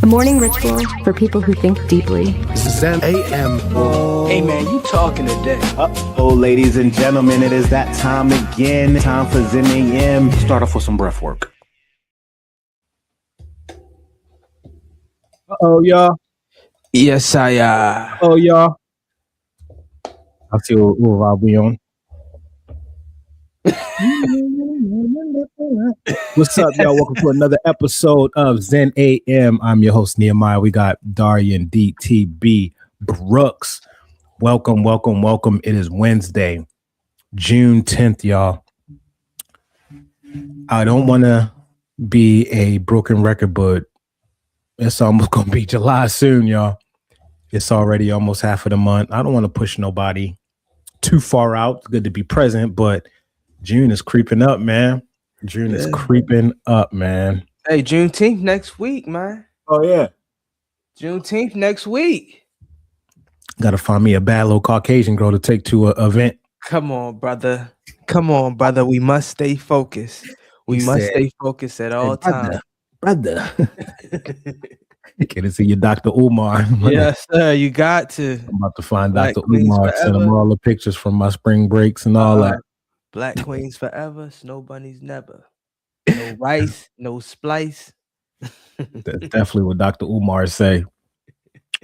A morning ritual for people who think deeply. Zen Am. Hey man, you talking today? Oh, ladies and gentlemen, it is that time again. Time for Zen Am. Start off with some breath work. Oh, y'all. Yes, Oh, y'all. I see what vibe we on. What's up, y'all? Welcome to another episode of Zen AM. I'm your host, Nehemiah. We got Darian DTB Brooks. Welcome. It is Wednesday, June 10th, y'all. I don't want to be a broken record, but it's almost going to be July soon, y'all. It's already almost half of the month. I don't want to push nobody too far out. It's good to be present, but June is creeping up, man. Is creeping up, man. Hey, Juneteenth next week, man. Oh, yeah. Juneteenth next week. Got to find me a bad little Caucasian girl to take to an event. Come on, brother. We must stay focused. We must stay focused at all times. Brother. Can I see your Dr. Umar? Yes, sir. You got to. I'm about to find Black Dr. Queens Umar, send him all the pictures from my spring breaks and all that. Black queens forever, snow bunnies never. No rice, no splice. That's definitely what Dr. Umar say.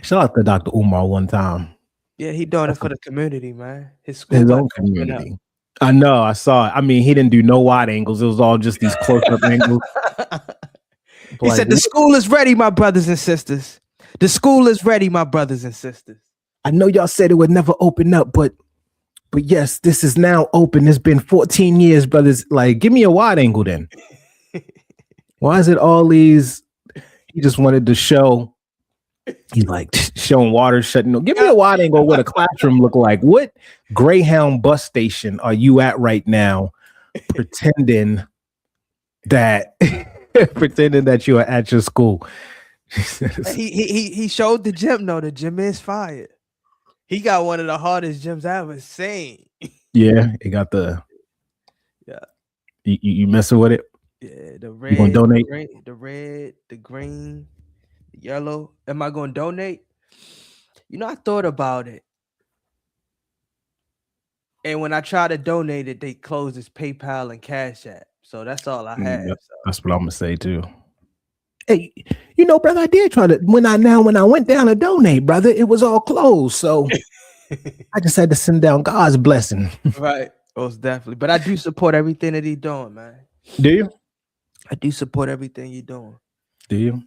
Shout out to Dr. Umar one time. Yeah, he doing it for the community, man. His own community. I know, I saw it. I mean, he didn't do no wide angles. It was all just these close-up angles. He said, the school is ready, my brothers and sisters. The school is ready, my brothers and sisters. I know y'all said it would never open up, but yes, this is now open. It's been 14 years, brothers. Like, give me a wide angle then. Why is it all these? He just wanted to show. He's like showing water shutting. Give me a wide angle. What a classroom look like. What Greyhound bus station are you at right now? Pretending that you are at your school. He showed the gym. No, the gym is fired. He got one of the hardest gyms I ever seen. Yeah, he got the. Yeah. You messing with it? Yeah, the red. You gonna donate? The red, the green, the yellow. Am I gonna donate? You know, I thought about it. And when I tried to donate it, they closed his PayPal and Cash App. So that's all I had. So. That's what I'm gonna say too. Hey, brother, I did try to when I went down to donate, brother, it was all closed. So I just had to send down God's blessing. Right. Most definitely. But I do support everything that he's doing, man. Do you? I do support everything you're doing. Do you?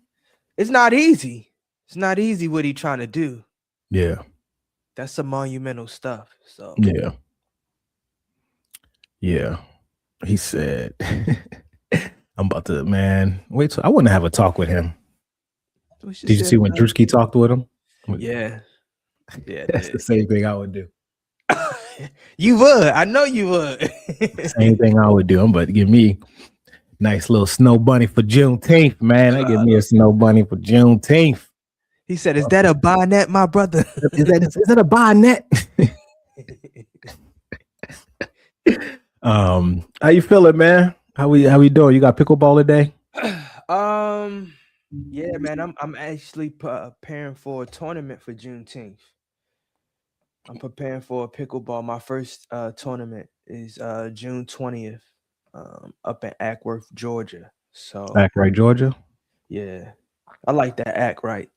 It's not easy. It's not easy what he's trying to do. Yeah. That's some monumental stuff. So yeah. Yeah. He said, I'm about to, man, wait till I want to have a talk with him. Did you see when Drewski talked with him? Yeah. Yeah. That's the same thing I would do. You would. I know you would. Same thing I would do. I'm about to give me nice little snow bunny for Juneteenth, man. I give me a snow bunny for Juneteenth. He said, "Is that a bonnet, my brother? Is that a bonnet?" How you feeling, man? How we doing? You got pickleball today? Yeah, man. I'm actually preparing for a tournament for Juneteenth. I'm preparing for a pickleball. My first tournament is June 20th, up in Ackworth, Georgia. So Ackworth, Georgia. Yeah, I like that Ackworth.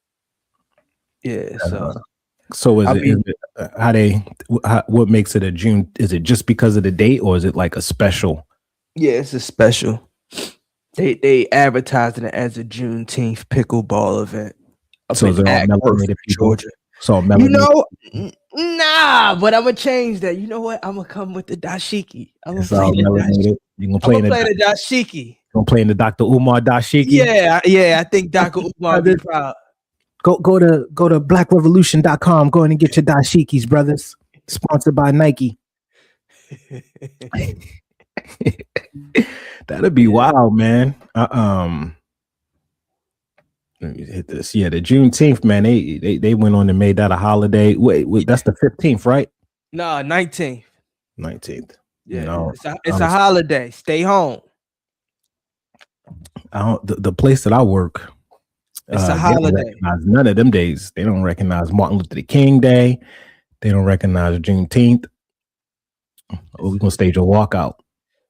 Yeah. So what makes it a June? Is it just because of the date, or is it like a special? Yeah, it's a special. They advertised it as a Juneteenth pickleball event. So is it all melanated people? Georgia. So melanated. Nah, but I'm gonna change that. You know what? I'm gonna come with the dashiki. I'm gonna play the dashiki. You gonna play in the Dr. Umar dashiki? Yeah. I think Dr. Umar would be proud. Go to blackrevolution.com. Go in and get your dashikis, brothers. Sponsored by Nike. That'd be wild, man. Let me hit this. Yeah, the Juneteenth, man. They went on and made that a holiday. Wait, that's the 15th, right? No, 19th. 19th. Yeah, it's a holiday. Stay home. The place that I work, It's a They don't holiday. recognize none of them days. They don't recognize Martin Luther King Day. They don't recognize Juneteenth. We're gonna stage a walkout.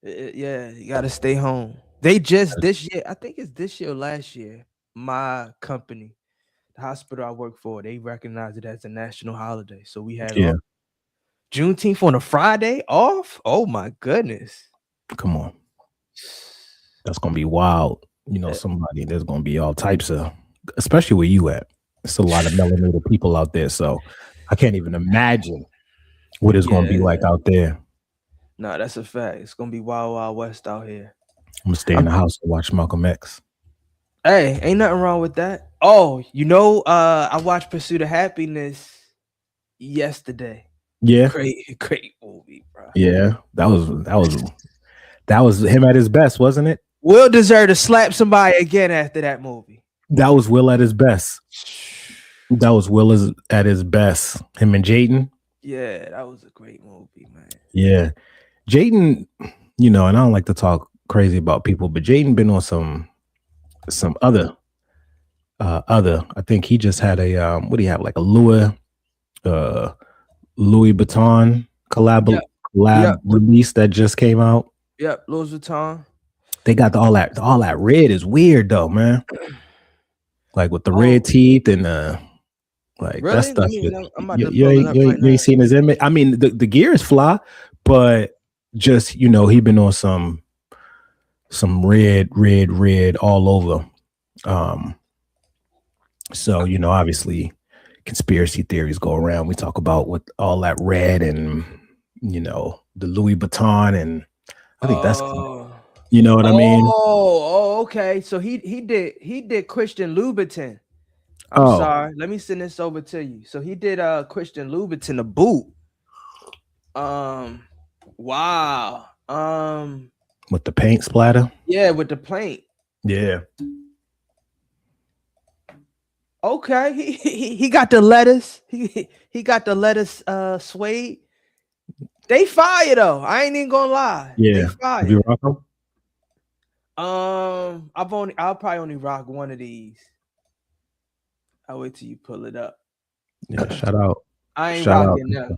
Yeah, you gotta stay home. They just this year, I think it's this year or last year, my company, the hospital I work for, they recognize it as a national holiday. So we had Yeah, Juneteenth on a Friday off. Oh my goodness. come on, that's gonna be wild. Somebody there's gonna be all types of, especially where you at. It's a lot of melanated people out there, so I can't even imagine what it's gonna be like out there. No, that's a fact. It's gonna be wild, wild west out here. I'm gonna stay in the house and watch Malcolm X. Hey, ain't nothing wrong with that. Oh, I watched Pursuit of Happiness yesterday. Yeah, Great movie, bro. yeah, that was him at his best, wasn't it? Will deserve to slap somebody again after that movie. That was Will at his best. That was Will at his best. Him and Jaden. Yeah, that was a great movie, man. Yeah, Jaden. And I don't like to talk crazy about people, but Jaden been on some other. I think he just had a what do you have, like a Louis Vuitton collab release that just came out. Yep, Louis Vuitton. They got all that red is weird though, man. Like with the red teeth and like really? that stuff. You ain't seen his image. I mean, the gear is fly, but just he been on some red all over. So obviously conspiracy theories go around. We talk about with all that red and the Louis Vuitton, and I think that's what I mean. Oh, okay. So he did Christian Louboutin. I'm sorry. Let me send this over to you. So he did Christian Louboutin, a boot. Wow. With the paint splatter. Yeah, with the paint. Yeah. Okay. He got the lettuce. He got the lettuce suede. They fire though. I ain't even gonna lie. Yeah. They fire. Have you rock them? I'll probably only rock one of these. I'll wait till you pull it up. Yeah, shout out. I ain't rocking them.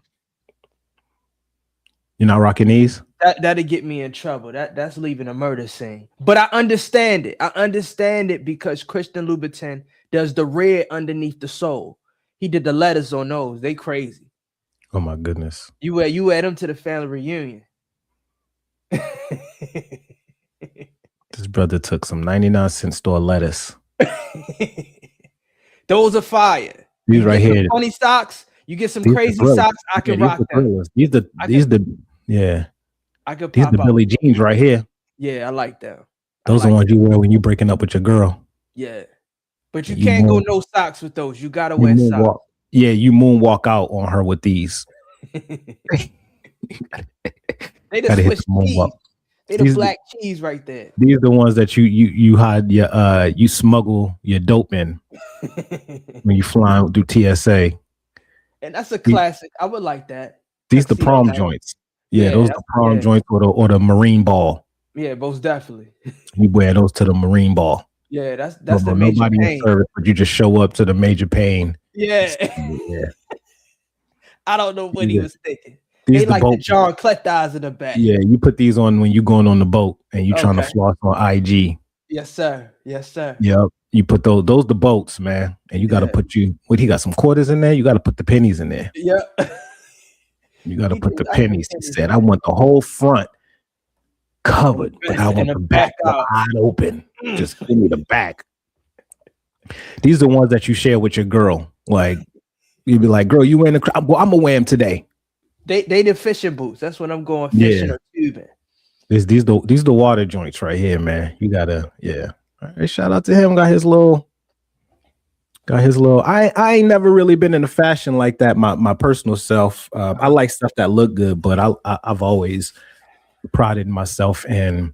You're not rocking these? That'll get me in trouble. That's leaving a murder scene. But I understand it. I understand it because Christian Louboutin does the red underneath the sole. He did the letters on those. They crazy. Oh my goodness. You wear them to the family reunion. This brother took some 99-cent store lettuce. Those are fire. These right here. 20 socks. You get some crazy socks. I can rock them. These yeah. I could. These the Billie Jeans right here. Yeah, I like them. Those are the ones you wear when you breaking up with your girl. Yeah, but you can't go no socks with those. You gotta wear socks. Yeah, you moonwalk out on her with these. They the Swiss cheese. They the black cheese right there. These are the ones that you hide your you smuggle your dope in when you flying through TSA. And that's a classic. I would like that. These the prom joints. Yeah, those are the prom joints or the Marine ball. Yeah, most definitely. You wear those to the Marine ball. Yeah, that's the major nobody pain. In service, but you just show up to the major pain. Yeah. Yeah. I don't know what he was thinking. These they like the John Clett eyes in the back. Yeah, you put these on when you're going on the boat and you're trying to floss on IG. Yes, sir. Yes, sir. Yep. You put those the boats, man. And you gotta put he got some quarters in there. You gotta put the pennies in there. Yep. You gotta put the pennies. He said, I want the whole front covered, but I want the back wide open. Just give me the back. These are the ones that you share with your girl. Like you'd be like, girl, you wearing the well, I'm gonna wear them today. They the fishing boots. That's when I'm going fishing or tubing. These the water joints right here, man. You gotta, All right, shout out to him. Got his little. I ain't never really been into fashion like that. My personal self. I like stuff that look good, but I've always prided myself in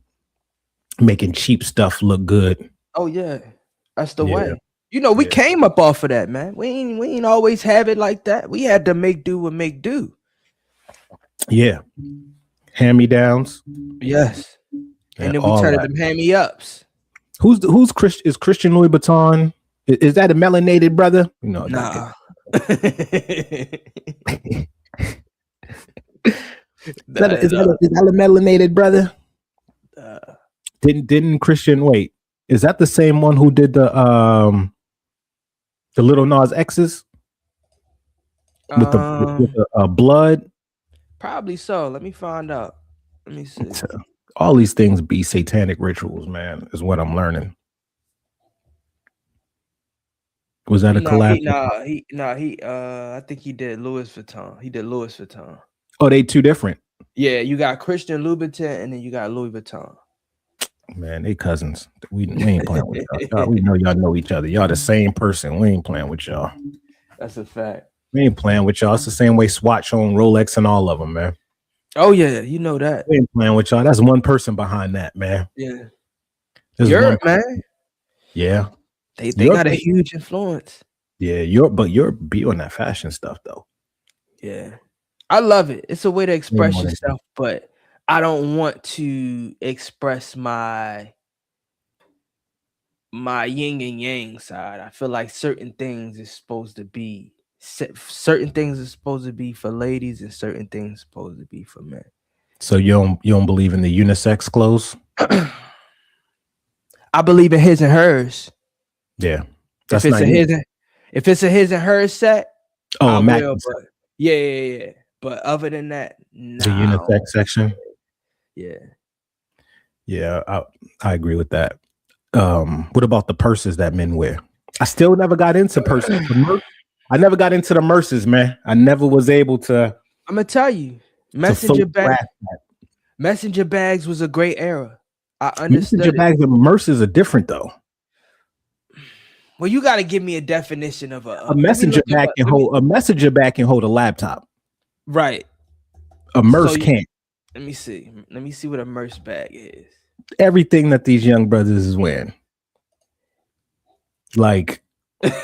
making cheap stuff look good. Oh yeah, that's the way. We came up off of that, man. We ain't always have it like that. We had to make do and make do. Yeah, hand-me-downs. Yes, and then we turned them hand-me-ups. Is Christian Louis Vuitton? Is that a melanated brother? No, Nah. Is that a melanated brother? Didn't Christian wait? Is that the same one who did the Little Nas X's with the blood? Probably so. Let me find out. Let me see. All these things be satanic rituals, man, is what I'm learning. Was that a collab? I think he did Louis Vuitton. He did Louis Vuitton. Oh, they two different. Yeah, you got Christian Louboutin and then you got Louis Vuitton. Man, they cousins. We ain't playing with y'all. We know y'all know each other. Y'all the same person. We ain't playing with y'all. That's a fact. We ain't playing with y'all. It's the same way Swatch own Rolex and all of them, man. Oh yeah, you know that. We ain't playing with y'all. That's one person behind that, man. Yeah. There's Europe, man. Yeah. They got a huge influence. Yeah, Europe be on that fashion stuff though. Yeah. I love it. It's a way to express yourself, but I don't want to express my yin and yang side. I feel like certain things are supposed to be for ladies and certain things are supposed to be for men. So you don't believe in the unisex clothes? I believe in his and hers. Yeah. If it's a his and hers set, I will, but yeah. But other than that, no. The unisex section. Yeah. Yeah, I agree with that. What about the purses that men wear? I still never got into purses. I never got into the merces, man. I never was able to. I'm gonna tell you, messenger bags was a great era. I understood. Messenger bags and merces are different, though. Well, you got to give me a definition of a messenger bag can hold a messenger bag can hold a laptop. Right. A merce can't. Let me see. Let me see what a merce bag is. Everything that these young brothers is wearing. Like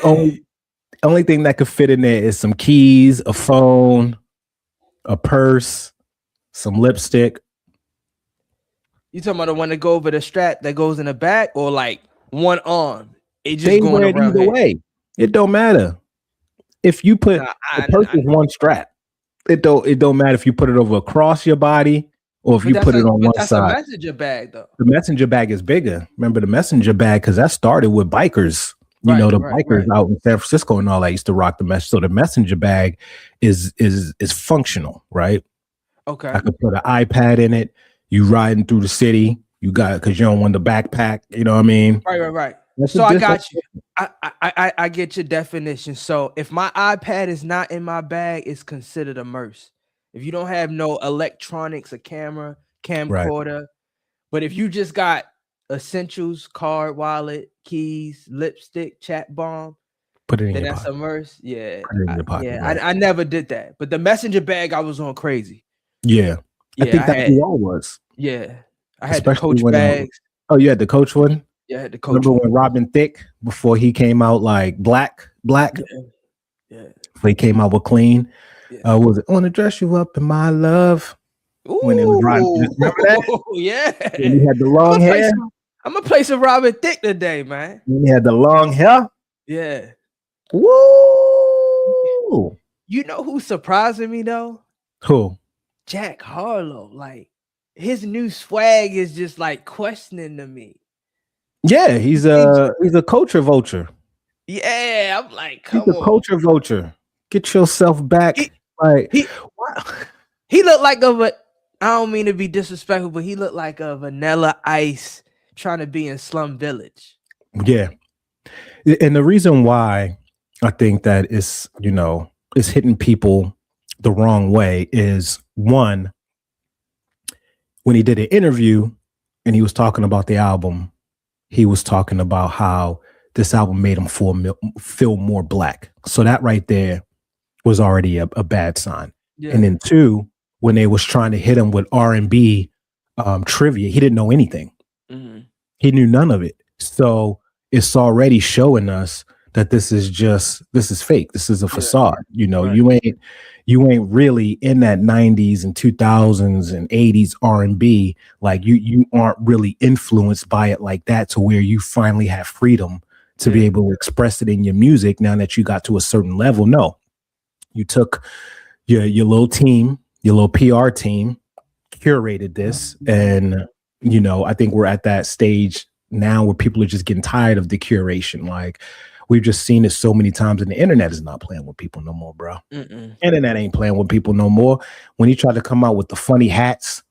only thing that could fit in there is some keys, a phone, a purse, some lipstick. You talking about the one that go over the strap that goes in the back, or like one arm? It just going around either here. way. It don't matter. If you put the purse is one strap, it don't matter if you put it over across your body or if you put it on one side. That's a messenger bag, though. The messenger bag is bigger. Remember the messenger bag, because that started with bikers. Bikers out in San Francisco and all that used to rock the mesh. So the messenger bag is functional, right? Okay. I could put an iPad in it. You riding through the city, you got it because you don't want the backpack. You know what I mean? Right. So I got you. I get your definition. So if my iPad is not in my bag, it's considered a merce. If you don't have no electronics, a camera, camcorder, but if you just got essentials, card, wallet, keys, lipstick, chat bomb, put it in then your that's pocket. a merce. Yeah. Put it in your pocket, I never did that. But the messenger bag, I was on crazy. Yeah. I think that's who all was. Yeah. I had Especially the Coach bags. Oh, you had the Coach one? Yeah, I had the Coach. Remember when Robin Thicke, before he came out like black? Yeah. Before he came out with clean. Yeah. Was it I want to dress you up in my love? Ooh. When it was Robin, remember that? Yeah. When he had the long hair. I'm gonna play some Robin Thicke today, man. When he had the long hair. Yeah. Woo! You know who's surprising me though? Who? Jack Harlow. Like his new swag is just like questioning to me. Yeah, he's a culture vulture. Yeah, I'm like, he's a culture vulture. Get yourself back. He looked like I don't mean to be disrespectful, but he looked like a Vanilla Ice trying to be in Slum Village. Yeah. And the reason why I think that is hitting people the wrong way is, one, when he did an interview and he was talking about the album, he was talking about how this album made him feel more black. So that right there was already a bad sign. Yeah. And then two, when they was trying to hit him with R&B trivia, he didn't know anything. Mm-hmm. He knew none of it. So it's already showing us that this is fake. This is a facade. Right. You ain't really in that 90s and 2000s and 80s R&B. Like you aren't really influenced by it like that, to where you finally have freedom to be able to express it in your music now that you got to a certain level. No, you took your little team, your little PR team, curated this, and I think we're at that stage now where people are just getting tired of the curation. Like, we've just seen it so many times, and the internet is not playing with people no more, bro. Internet ain't playing with people no more. When he tried to come out with the funny hats,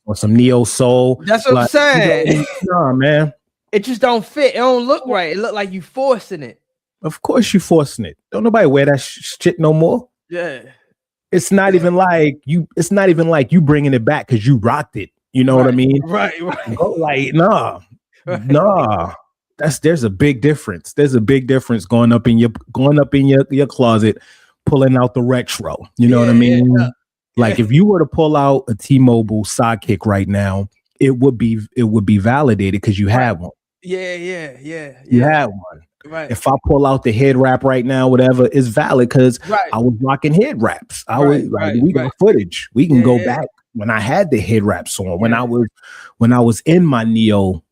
or some neo soul, that's what I'm saying. Nah, man, it just don't fit. It don't look right. It look like you forcing it. Of course you forcing it. Don't nobody wear that shit no more. Yeah. It's not even like you. It's not even like you bringing it back because you rocked it. You know what I mean? Right. Go like, nah. There's a big difference. There's a big difference going up in your closet, pulling out the retro. You know what I mean? Yeah. Like, if you were to pull out a T-Mobile Sidekick right now, it would be validated because you had one. Yeah. You had one. Right. If I pull out the head wrap right now, whatever, it's valid because I was rocking head wraps. We got footage. We can go back when I had the head wraps on, when I was in my neo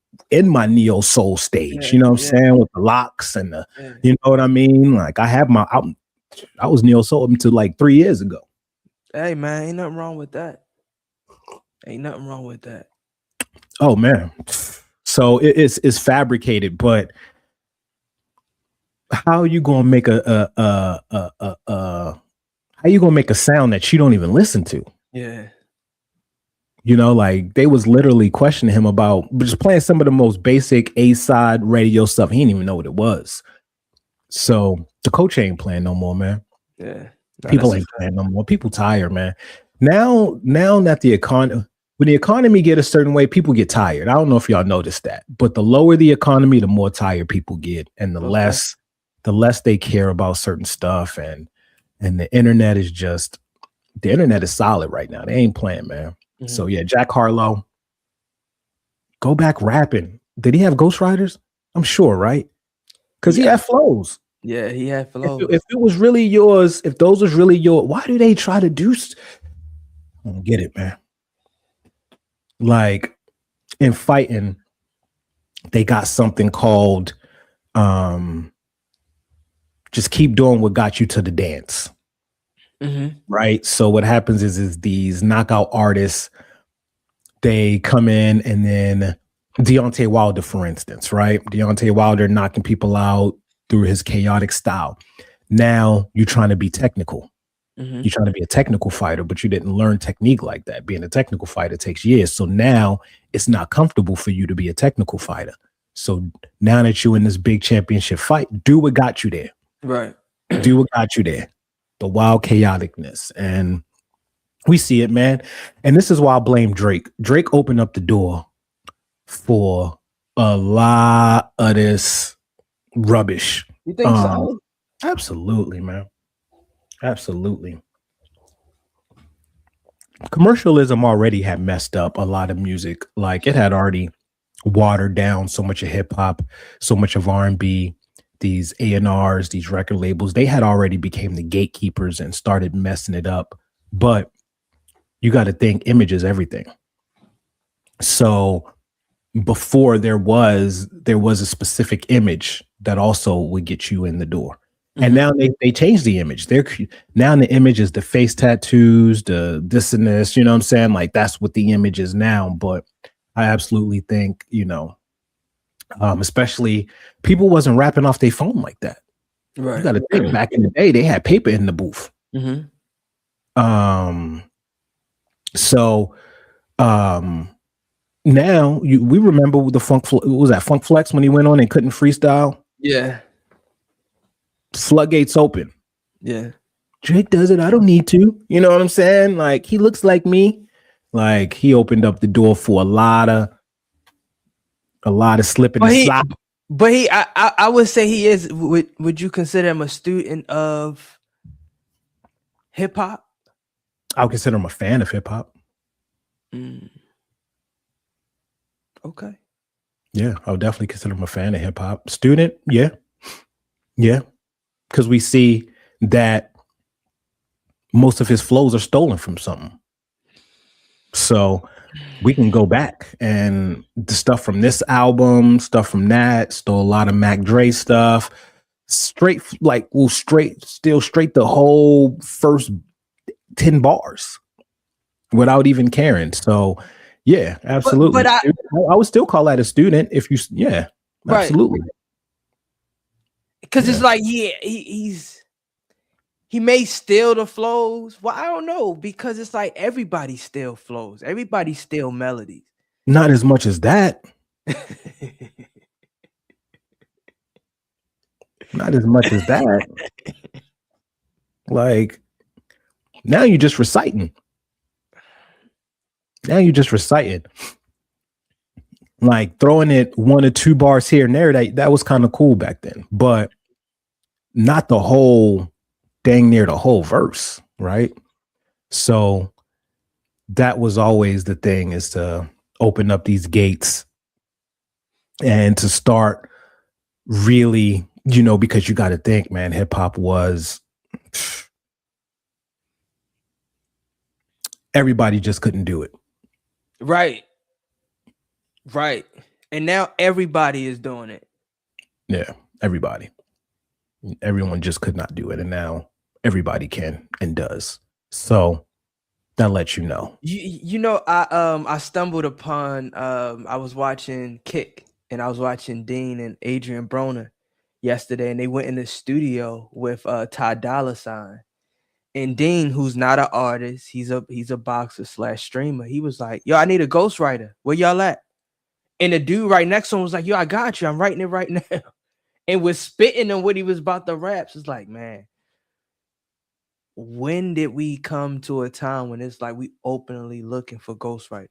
soul stage, you know what I'm saying, with the locks and the, you know what I mean? Like, I was neo soul until like 3 years ago. Hey man, ain't nothing wrong with that. Oh man. So it's fabricated, but how are you gonna make how you gonna make a sound that you don't even listen to? Yeah. Like, they was literally questioning him about just playing some of the most basic A-side radio stuff. He didn't even know what it was. So the coach ain't playing no more, man. Yeah. People ain't playing no more. People tired, man. Now that when the economy get a certain way, people get tired. I don't know if y'all noticed that, but the lower the economy, the more tired people get, and the less they care about certain stuff. And the internet is solid right now. They ain't playing, man. Mm-hmm. So yeah, Jack Harlow, go back rapping. Did he have ghostwriters? I'm sure, right? Because he had flows. Yeah, he had flows. If it was really yours, if those was really yours, why do they try to do? I don't get it, man. Like, in fighting, they got something called just keep doing what got you to the dance. Mm-hmm. Right? So what happens is these knockout artists, they come in, and then Deontay Wilder, for instance, right? Deontay Wilder knocking people out through his chaotic style. Now you're trying to be technical. Mm-hmm. You're trying to be a technical fighter, but you didn't learn technique like that. Being a technical fighter takes years. So now it's not comfortable for you to be a technical fighter. So now that you're in this big championship fight, do what got you there. Right. Do what got you there. The wild chaoticness. And we see it, man. And this is why I blame Drake. Drake opened up the door for a lot of this rubbish. You think so? Absolutely, man. Absolutely. Commercialism already had messed up a lot of music. Like, it had already watered down so much of hip hop, so much of R&B. These A&Rs, these record labels, they had already became the gatekeepers and started messing it up. But you got to think, image is everything. So before there was a specific image that also would get you in the door. Mm-hmm. And now they changed the image. Now the image is the face tattoos, the this and this, you know what I'm saying? Like, that's what the image is now. But I absolutely think, especially people wasn't rapping off their phone like that. Right. You got to think, back in the day, they had paper in the booth. Mm-hmm. Now we remember the Funk Flex when he went on and couldn't freestyle. Yeah. Floodgates open. Yeah. Drake does it. I don't need to. You know what I'm saying? Like, he looks like me. Like, he opened up the door for a lot of slipping and slide. But I would say he is. Would you consider him a student of hip hop? I would consider him a fan of hip hop. Okay. Yeah, I would definitely consider him a fan of hip hop. Student, yeah. Because we see that most of his flows are stolen from something. So we can go back and the stuff from this album, stuff from that, stole a lot of Mac Dre stuff. Straight the whole first 10 bars without even caring. So yeah, absolutely. But I would still call that a student if you right. absolutely. Because it's like, he may steal the flows. Well, I don't know, because it's like everybody still flows. Everybody still melodies. Not as much as that. Not as much as that. Like, now you're just reciting. Like throwing it 1 or 2 bars here and there. That was kind of cool back then, but not the whole dang near the whole verse, right? So that was always the thing, is to open up these gates and to start really, because you got to think, man, hip hop was, everybody just couldn't do it. Right. And now everybody is doing it. Yeah, everybody. Everyone just could not do it. And now everybody can and does. So that lets you know. I stumbled upon, I was watching Kick, and I was watching Dean and Adrian Broner yesterday, and they went in the studio with Ty Dolla $ign. And Dean, who's not an artist, he's a boxer / streamer. He was like, yo, I need a ghostwriter. Where y'all at? And the dude right next to him was like, yo, I got you. I'm writing it right now. And was spitting on what he was about to rap. It's like, man, when did we come to a time when it's like we openly looking for ghostwriters?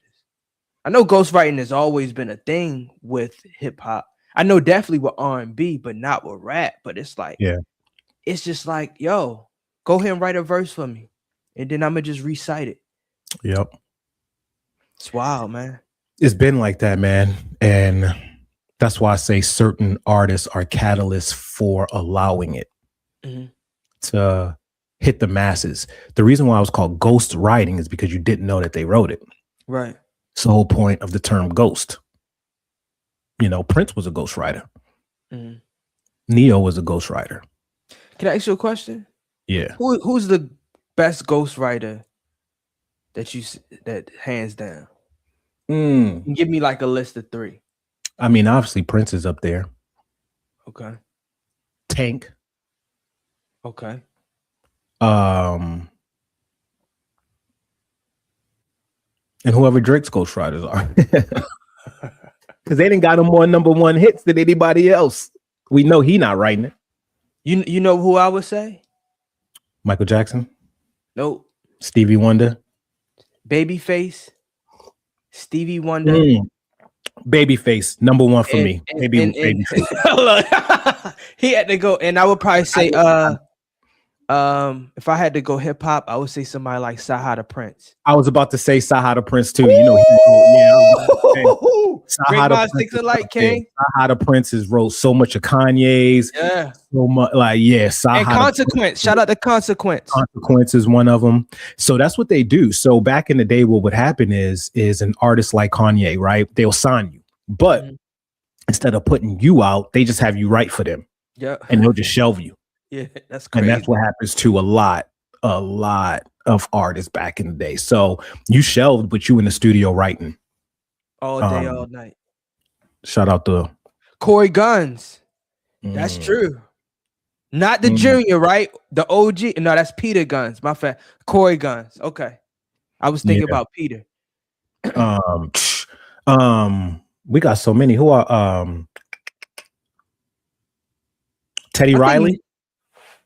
I know ghostwriting has always been a thing with hip hop. I know definitely with R&B, but not with rap. But it's like, it's just like, yo, go ahead and write a verse for me, and then I'm gonna just recite it. Yep. It's wild, man. It's been like that, man. And that's why I say certain artists are catalysts for allowing it to hit the masses. The reason why it was called ghost writing is because you didn't know that they wrote it. Right. It's the whole point of the term ghost. Prince was a ghostwriter. Neo was a ghostwriter. Can I ask you a question? Yeah. Who's the best ghostwriter that hands down? Give me like a list of 3. I mean, obviously Prince is up there. Okay. Tank. Okay. And whoever Drake's ghostwriters are. Because they didn't got him more #1 hits than anybody else. We know he not writing it. You know who I would say? Michael Jackson? Nope. Stevie Wonder? Babyface? Stevie Wonder? Babyface, #1 for me. Babyface. He had to go, and I would probably say, if I had to go hip hop, I would say somebody like Saha the Prince. I was about to say Saha the Prince too. Great minds think alike, King. Saha the Prince has wrote so much of Kanye's. Yeah. So much, Saha. And Consequence. Shout out to Consequence. Consequence is one of them. So that's what they do. So back in the day, what would happen is an artist like Kanye, right? They'll sign you, but instead of putting you out, they just have you write for them. Yeah. And they'll just shelve you. Yeah, that's crazy. And that's what happens to a lot of artists back in the day. So you shelved, but you in the studio writing all day, all night. Shout out to Corey Guns. That's true. Not the junior, right? The OG. No, that's Peter Guns. My fact. Corey Guns. Okay. I was thinking about Peter. We got so many. Who are Teddy Riley?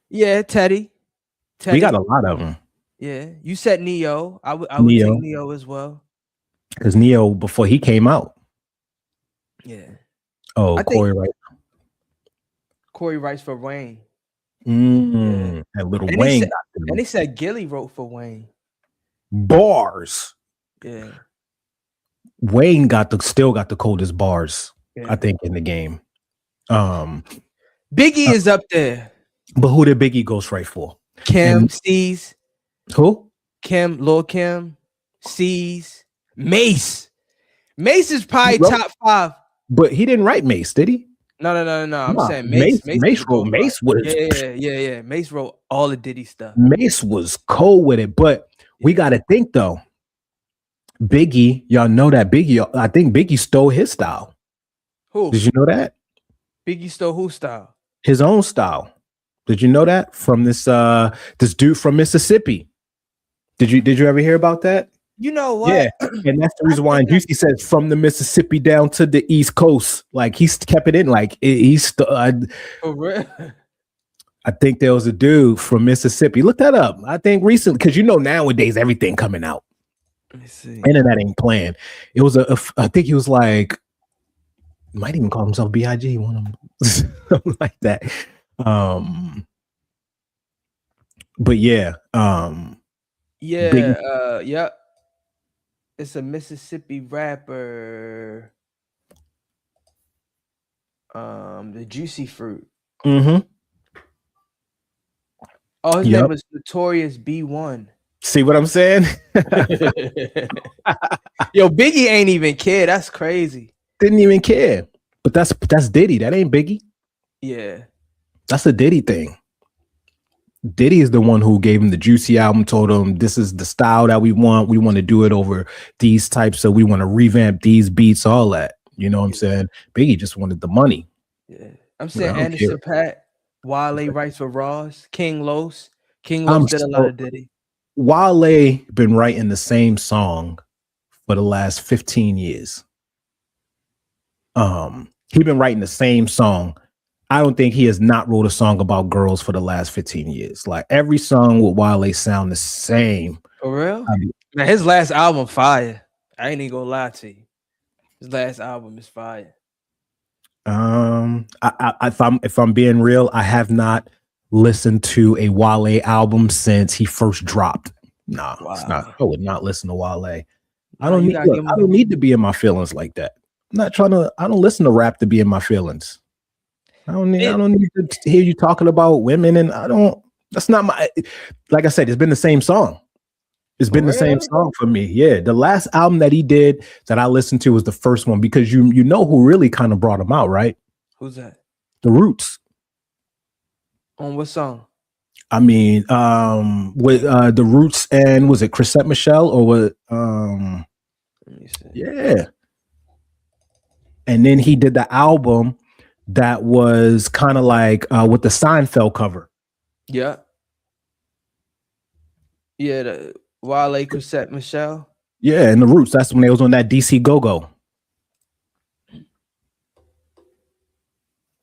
Yeah, Teddy. We got a lot of them. Yeah, you said Neo. I would take Neo as well. Because Neo, before he came out. Yeah. Oh, Corey Rice. Corey writes for Wayne. That little and Wayne. They said Gilly wrote for Wayne. Bars. Yeah. Wayne still got the coldest bars, I think, in the game. Biggie is up there. But who did Biggie ghostwrite for? Kim, C's. Who? Kim, Lil Kim, C's, Mace. Mace is probably wrote- top 5. But he didn't write Mace, did he? No. I'm Nah, saying Mace. Mace wrote. Mace was Yeah. Mace wrote all the Diddy stuff. Mace was cold with it, but we got to think though. Biggie, y'all know that Biggie. I think Biggie stole his style. Who? Did you know that? Biggie stole whose style? His own style. Did you know that from this dude from Mississippi? Did you ever hear about that? You know what? Yeah, and that's the reason why Juicy says from the Mississippi down to the East Coast. Like he's kept it in. Like For real? I think there was a dude from Mississippi. Look that up. I think recently, because nowadays everything coming out. Let me see. Internet ain't playing. It was I think he was like, might even call himself B.I.G. One of them, something like that. But yeah, yeah. It's a Mississippi rapper. The Juicy Fruit. Mm-hmm. Oh, his name was Notorious B1. See what I'm saying? Yo, Biggie ain't even care. That's crazy. Didn't even care. But that's Diddy. That ain't Biggie. Yeah. That's a Diddy thing. Diddy is the one who gave him the Juicy album, told him this is the style that we want. We want to do it over these types. So we want to revamp these beats, all that. You know what I'm saying? Biggie just wanted the money. Yeah. I'm saying Anderson .Paak, Wale writes for Ross, King Los. King Los did a lot of Diddy. Wale been writing the same song for the last 15 years. He been writing the same song. I don't think he has not wrote a song about girls for the last 15 years. Like every song with Wale sound the same. For real? Now his last album fire. I ain't even gonna lie to you. His last album is fire. If I'm being real, I have not listened to a Wale album since he first dropped. Nah, it's not. I would not listen to Wale. I don't need to be in my feelings like that. I'm not trying to. I don't listen to rap to be in my feelings. I don't need to hear you talking about women, and I don't. That's not my. Like I said, it's been the same song. It's been the same song for me. Yeah, the last album that he did that I listened to was the first one because you know who really kind of brought him out, right? Who's that? The Roots. On what song? I mean, with the Roots and was it Chrisette Michele or what? Let me see. Yeah. And then he did the album that was kind of like with the Seinfeld cover. Yeah. Yeah, the Wale, Chrisette Michele. Yeah, and the Roots. That's when they was on that DC Go-Go.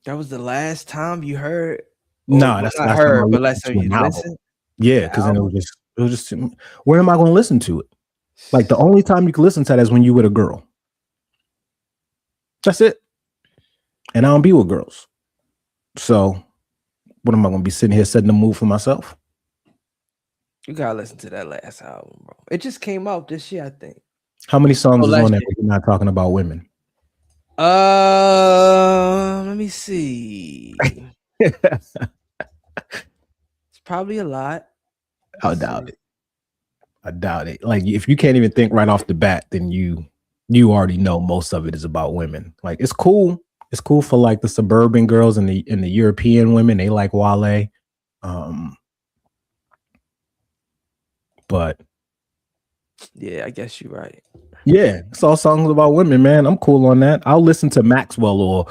That was the last time you heard. No, that's not heard, but last time you listened. Yeah, because then it was just. Where am I going to listen to it? Like the only time you can listen to that is when you with a girl. That's it. And I don't be with girls. So what am I going to be sitting here setting the mood for myself? You gotta listen to that last album, bro. It just came out this year, I think. How many songs is on there you're not talking about women? Let me see. It's probably a lot. I doubt it. Like if you can't even think right off the bat, then you already know most of it is about women. Like it's cool. It's cool for like the suburban girls and the European women. They like Wale. But yeah, I guess you're right. Yeah, it's all songs about women, man. I'm cool on that. I'll listen to Maxwell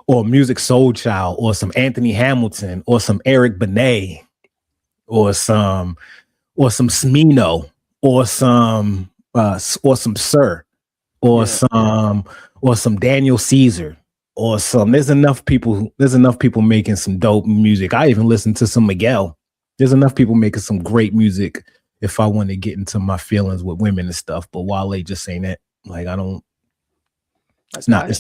or Music Soul Child or some Anthony Hamilton or some Eric Benet or some Smino or some Sir or some Daniel Caesar or some. There's enough people making some dope music. I even listen to some Miguel. There's enough people making some great music. If I want to get into my feelings with women and stuff, but Wale just ain't it. Like I don't. It's not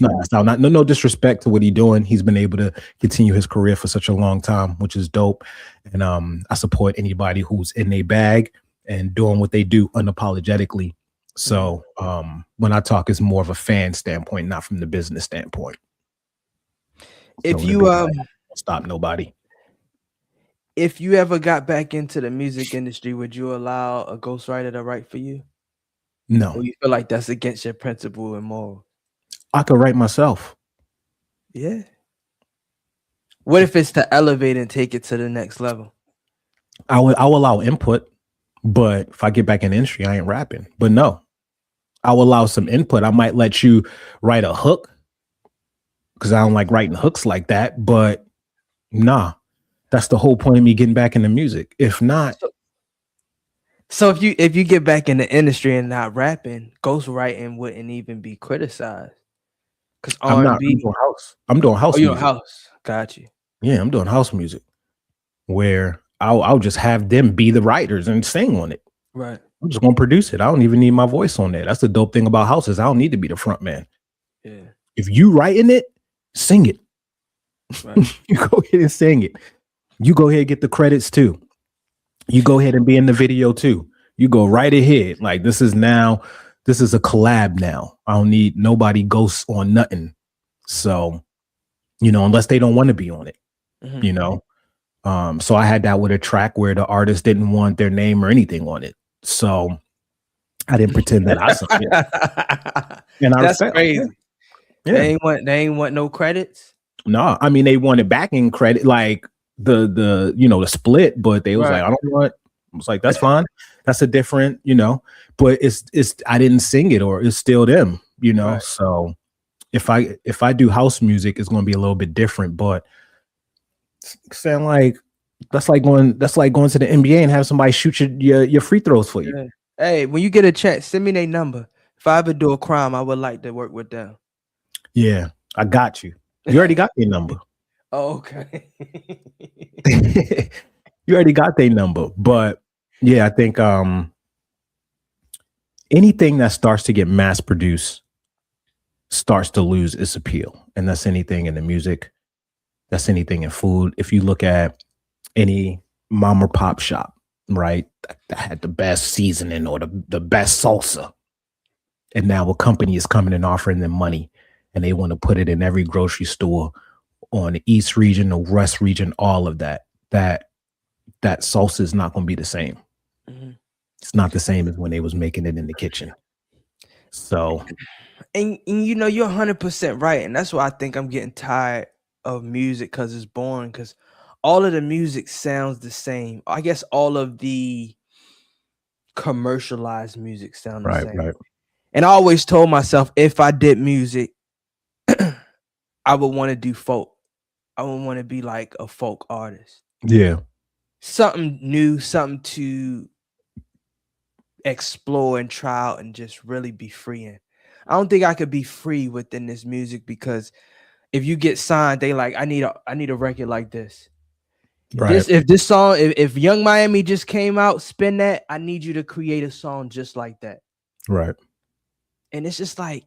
no disrespect to what he's doing. He's been able to continue his career for such a long time, which is dope. And I support anybody who's in their bag and doing what they do unapologetically. So when I talk, it's more of a fan standpoint, not from the business standpoint. If you stop nobody. If you ever got back into the music industry, would you allow a ghostwriter to write for you? No, Or you feel like that's against your principle and moral? I could write myself. Yeah. What if it's to elevate and take it to the next level? I'll allow input, but if I get back in the industry, I ain't rapping. But no, I'll allow some input. I might let you write a hook because I don't like writing hooks like that. But nah, that's the whole point of me getting back into music. If not, So if you get back in the industry and not rapping, ghostwriting wouldn't even be criticized. Because I'm not. R&B. I'm doing house Oh, you're a music. house. Got you. Yeah, I'm doing house music where I'll just have them be the writers and sing on it. Right. I'm just gonna produce it. I don't even need my voice on there. That's the dope thing about houses. I don't need to be the front man. Yeah. If you writing it, sing it. Right. You go ahead and sing it. You go ahead and get the credits too. You go ahead and be in the video too. You go right ahead. Like this is a collab now. I don't need nobody ghosts on nothing. So, unless they don't want to be on it, so I had that with a track where the artist didn't want their name or anything on it. So I didn't pretend that I sung it. And That's crazy. Yeah. They ain't want no credits. No, I mean they wanted backing credit, like the split, but they was like, I don't want. I was like, that's fine. That's a different, but it's I didn't sing it, or it's still them, Right. So if I do house music, it's going to be a little bit different. But saying like that's like going to the NBA and have somebody shoot your free throws for you. Yeah. Hey, when you get a chance, send me their number. If I ever do a crime, I would like to work with them. Yeah, I got you. You already got their number. Oh, okay. You already got their number. But yeah, I think anything that starts to get mass produced starts to lose its appeal. And that's anything in the music. That's anything in food. If you look at any mom or pop shop, right, that had the best seasoning or the best salsa, and now a company is coming and offering them money, and they want to put it in every grocery store on the East region, the West region, all of that salsa is not going to be the same. Mm-hmm. It's not the same as when they was making it in the kitchen. So, and you're 100% right, and that's why I think I'm getting tired of music, because it's boring, because all of the music sounds the same. I guess all of the commercialized music sounds the same. Right. And I always told myself, if I did music, I would want to do folk. I would want to be like a folk artist. Yeah. Something new, something to explore and try out and just really be free in. I don't think I could be free within this music, because if you get signed, they like, I need a record like this. Right. If this song, if Young Miami just came out, spin that, I need you to create a song just like that. Right. And it's just like,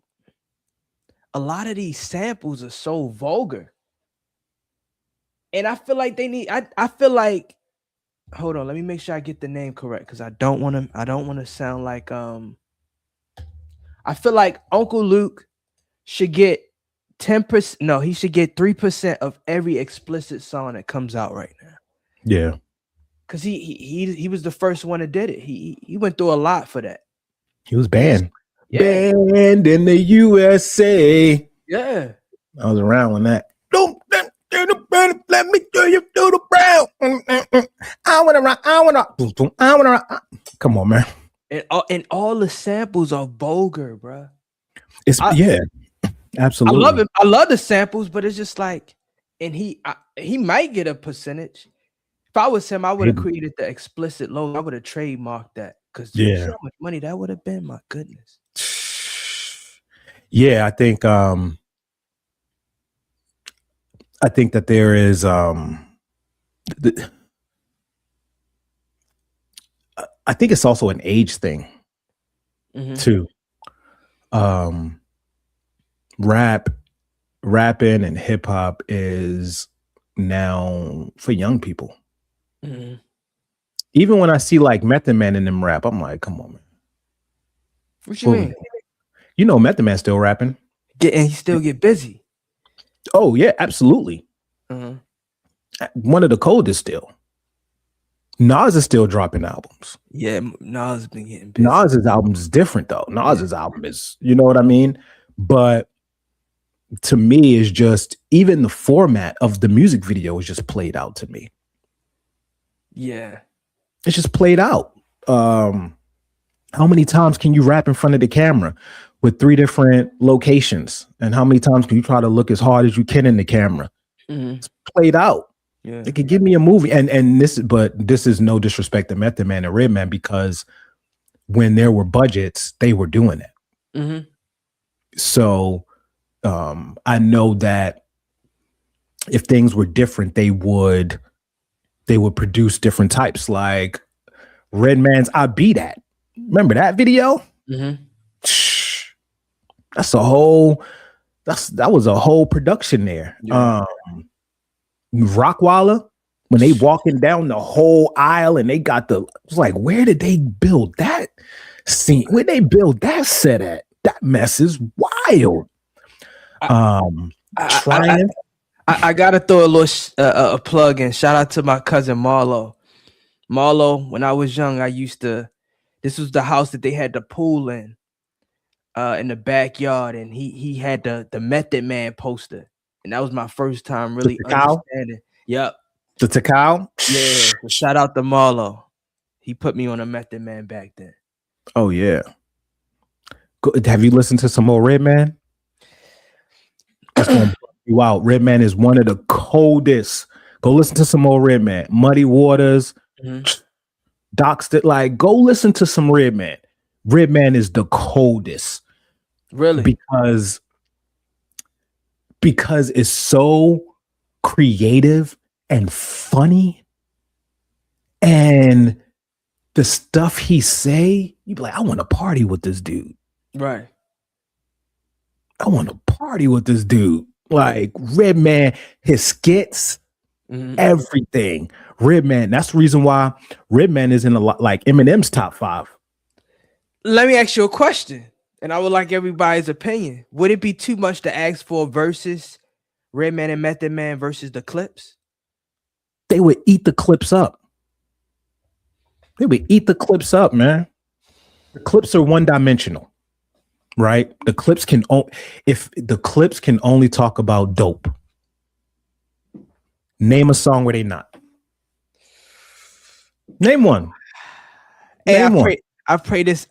a lot of these samples are so vulgar. And I feel like they need, I feel like, hold on, let me make sure I get the name correct, because I don't want to sound like, I feel like Uncle Luke should get 10%. No, he should get 3% of every explicit song that comes out right now. Yeah. Because he was the first one that did it. He went through a lot for that. He was banned. Yeah. Banned in the USA. Yeah. I was around when that. Don't let me do you do the brown. I want to rock. Come on, man. And all the samples are vulgar, bro. Yeah, absolutely. I love it. I love the samples, but it's just like, and he might get a percentage. If I was him, I would have created the explicit logo. I would have trademarked that, because how much money that would have been. My goodness. Yeah, I think that there is I think it's also an age thing too. Rapping and hip hop is now for young people. Mm-hmm. Even when I see like Method Man in them rap, I'm like, come on, man. What you mean? You know, Method Man still rapping. And he still get busy. Oh yeah, absolutely. One of the coldest still. Nas is still dropping albums. Yeah, Nas been getting busy. Nas's album is different though. Nas's album is, you know what I mean? But to me, it's just even the format of the music video is just played out to me. Yeah. It's just played out. How many times can you rap in front of the camera with 3 different locations? And how many times can you try to look as hard as you can in the camera? It's played out. Yeah. It could give me a movie. And this is no disrespect to Method Man and Redman, because when there were budgets, they were doing it. So I know that if things were different, they would produce different types. Like Redman's I Be That. Remember that video? That was a whole production there. Yeah. Rockwalla, when they walking down the whole aisle and they got it's like, where did they build that scene? Where they build that set at? That mess is wild. I gotta throw a little a plug in. Shout out to my cousin Marlo. Marlo, when I was young, this was the house that they had the pool in the backyard, and he had the Method Man poster, and that was my first time really understanding. Yep, the Takao. Yeah, so shout out to Marlo. He put me on a Method Man back then. Oh yeah. Have you listened to some more Redman? That's gonna blow you out. Redman is one of the coldest. Go listen to some more Redman. Muddy Waters. Docs that like go listen to some Redman. Redman is the coldest. Really? Because it's so creative and funny, and the stuff he say, you be like, I want to party with this dude. Right. I want to party with this dude. Like Redman, his skits, everything. Redman. That's the reason why Redman is in a lot like Eminem's top 5. Let me ask you a question, and I would like everybody's opinion. Would it be too much to ask for versus Redman and Method Man versus the Clips? They would eat the Clips up. They would eat the Clips up, man. The Clips are one-dimensional, right? The Clips can only talk about dope. Name a song where they not. Name one. Hey, I pray this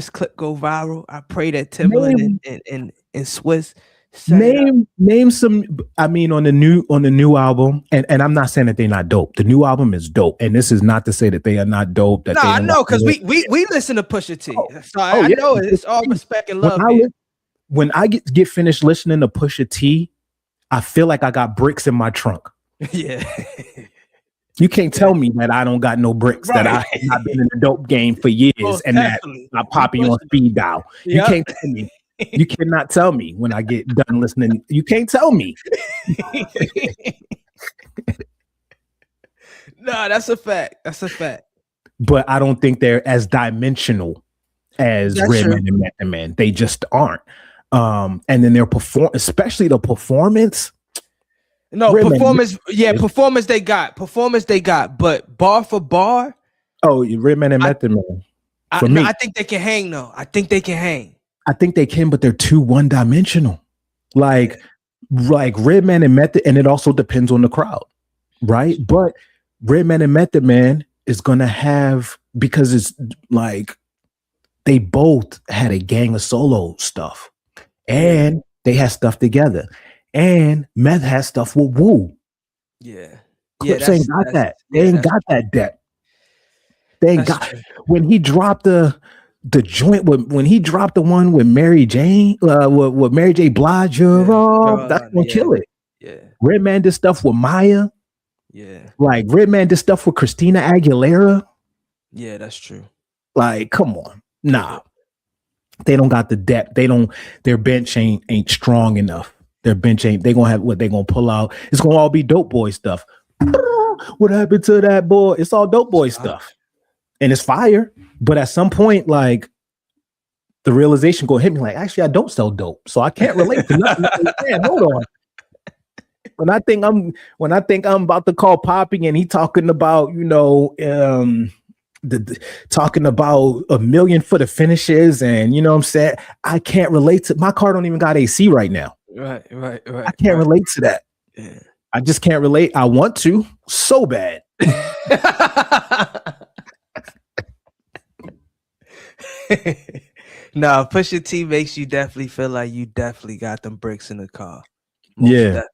clip go viral. I pray that Timbaland and Swiss name some. I mean, on the new album, and I'm not saying that they're not dope. The new album is dope, and this is not to say that they are not dope. No, I know, because we listen to Pusha T, so I know it's all respect and love. When I get finished listening to Pusha T, I feel like I got bricks in my trunk. Yeah. You can't tell me that I don't got no bricks, right. That I've been in the dope game for years, and definitely. That I pop you on speed dial. Yep. You can't tell me. You cannot tell me when I get done listening. You can't tell me. No, that's a fact. That's a fact. But I don't think they're as dimensional as Redman and Method Man. They just aren't. And then their especially the performance. No, Redman, performance. Yeah, performance they got. But bar for bar. Oh, Redman and Method Man. I think they can hang though. I think they can, but they're too one-dimensional. Like Redman and Method, and it also depends on the crowd, right? But Redman and Method Man is gonna have, because it's like they both had a gang of solo stuff, and they had stuff together, and Meth has stuff with Wu. Yeah, Clips ain't got that. They ain't got that depth. They ain't got when he dropped the joint when he dropped the one with Mary Jane, with Mary J. Blige, that's gonna kill it. Yeah, Redman did stuff with Maya. Yeah, like Redman did stuff with Christina Aguilera. Yeah, that's true. Like, come on, nah, they don't got the depth. Their bench ain't strong enough. Their bench ain't. They gonna have what they gonna pull out. It's gonna all be dope boy stuff. What happened to that boy? It's all dope boy stuff, and it's fire. But at some point, like, the realization gonna hit me like, actually, I don't sell dope, so I can't relate to nothing. Man, hold on. when I think I'm about to call Poppy and he talking about, talking about $1 million for the finishes, and you know what I'm saying, I can't relate to, my car don't even got AC right now. Right. I can't relate to that. Yeah. I just can't relate. I want to so bad. No, Pusha T makes you definitely feel like you definitely got them bricks in the car. Most Yeah. definitely.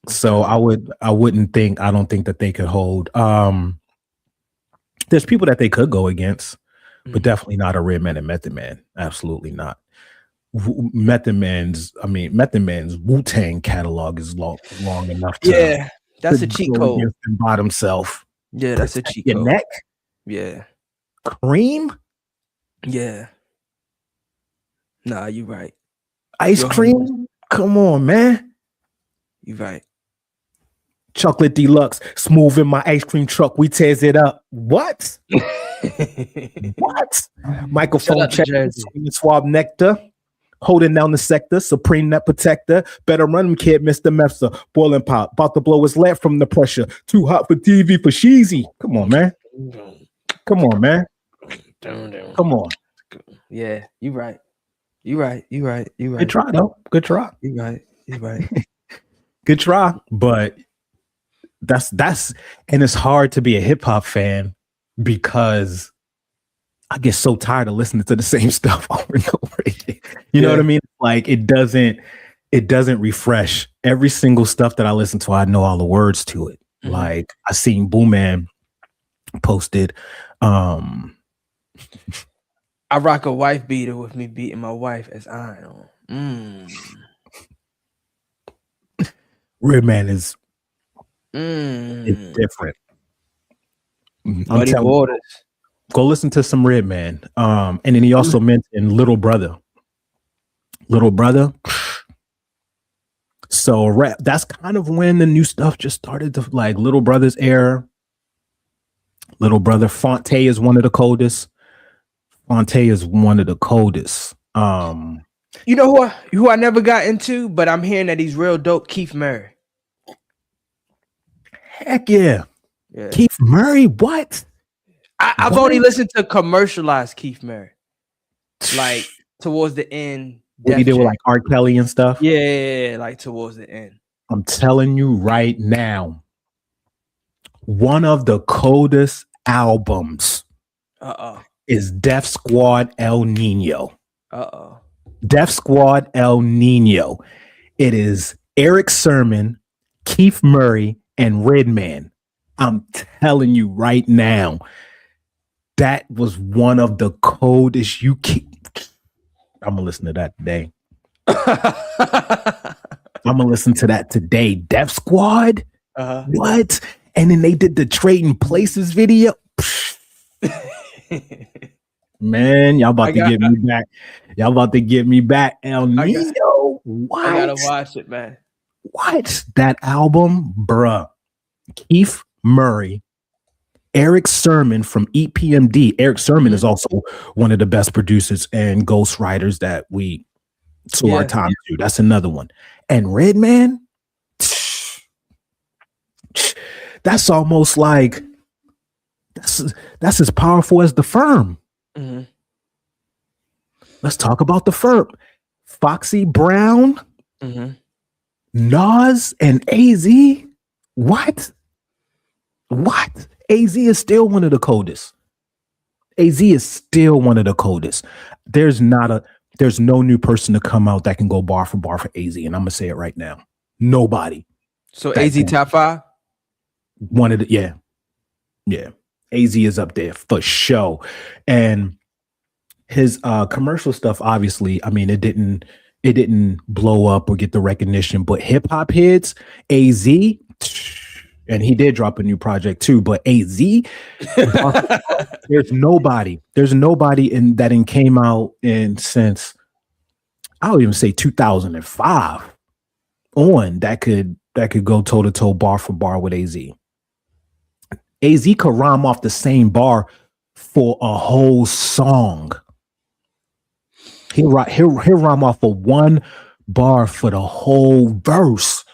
So I don't think that they could hold. There's people that they could go against, but definitely not a Redman and Method Man. Absolutely not. Method Man's Wu-Tang catalog is long enough to that's a cheat code against him by himself. Yeah, that's a cheat Your code. neck, Yeah. cream, Yeah. Nah, you right. ice cream. Come on, man. You right. Chocolate Deluxe, smooth in my ice cream truck. We tears it up. What? What? Microphone check. Swab nectar. Holding down the sector. Supreme net protector. Better run him, kid, Mr. Mepsa. Boiling pop. About to blow his lamp from the pressure. Too hot for TV for Sheezy. Come on, man. Come on, man. Come on. Yeah, you right. You right. Good try, though. Good try. You right. Good try. But that's and it's hard to be a hip hop fan because I get so tired of listening to the same stuff over and over again. You know what I mean? Like it doesn't refresh. Every single stuff that I listen to, I know all the words to it. Like I seen Boom Man posted I rock a wife beater with me beating my wife as iron on. Redman is it's different. I'm telling you, go listen to some Redman. And then he also mentioned Little Brother. So rap, that's kind of when the new stuff just started to, like, Little Brother's era. Little Brother. Fonte is one of the coldest. You know who I never got into, but I'm hearing that he's real dope. Keith Murray. Heck yeah. Keith Murray, what? I've only listened to commercialized Keith Murray, like towards the end. What he did with like R. Kelly and stuff? Yeah, like towards the end. I'm telling you right now, one of the coldest albums is Def Squad El Nino. Def Squad El Nino. It is Eric Sermon, Keith Murray, and Redman. I'm telling you right now, that was one of the coldest. I'm gonna listen to that today. I'm gonna listen to that today. Def Squad. What? And then they did the Trading Places video. Man, y'all about to get me back. Y'all about to get me back. El Nino. What? I gotta watch it, man. What? That album, bruh. Keith Murray, Eric Sermon from EPMD. Eric Sermon is also one of the best producers and ghostwriters that we our time to. That's another one. And Redman, that's almost like that's as powerful as The Firm. Let's talk about The Firm. Foxy Brown, Nas, and AZ. What? AZ is still one of the coldest. There's no new person to come out that can go bar for AZ, and I'm gonna say it right now. Nobody. So AZ top 5? One of the yeah. AZ is up there for sure. And his commercial stuff, obviously, I mean, it didn't blow up or get the recognition, but hip hop hits, AZ, and he did drop a new project too, but AZ, there's nobody that came out in since I would even say 2005 on that could go toe to toe, bar for bar with AZ. AZ could rhyme off the same bar for a whole song. He'll rhyme off of one bar for the whole verse.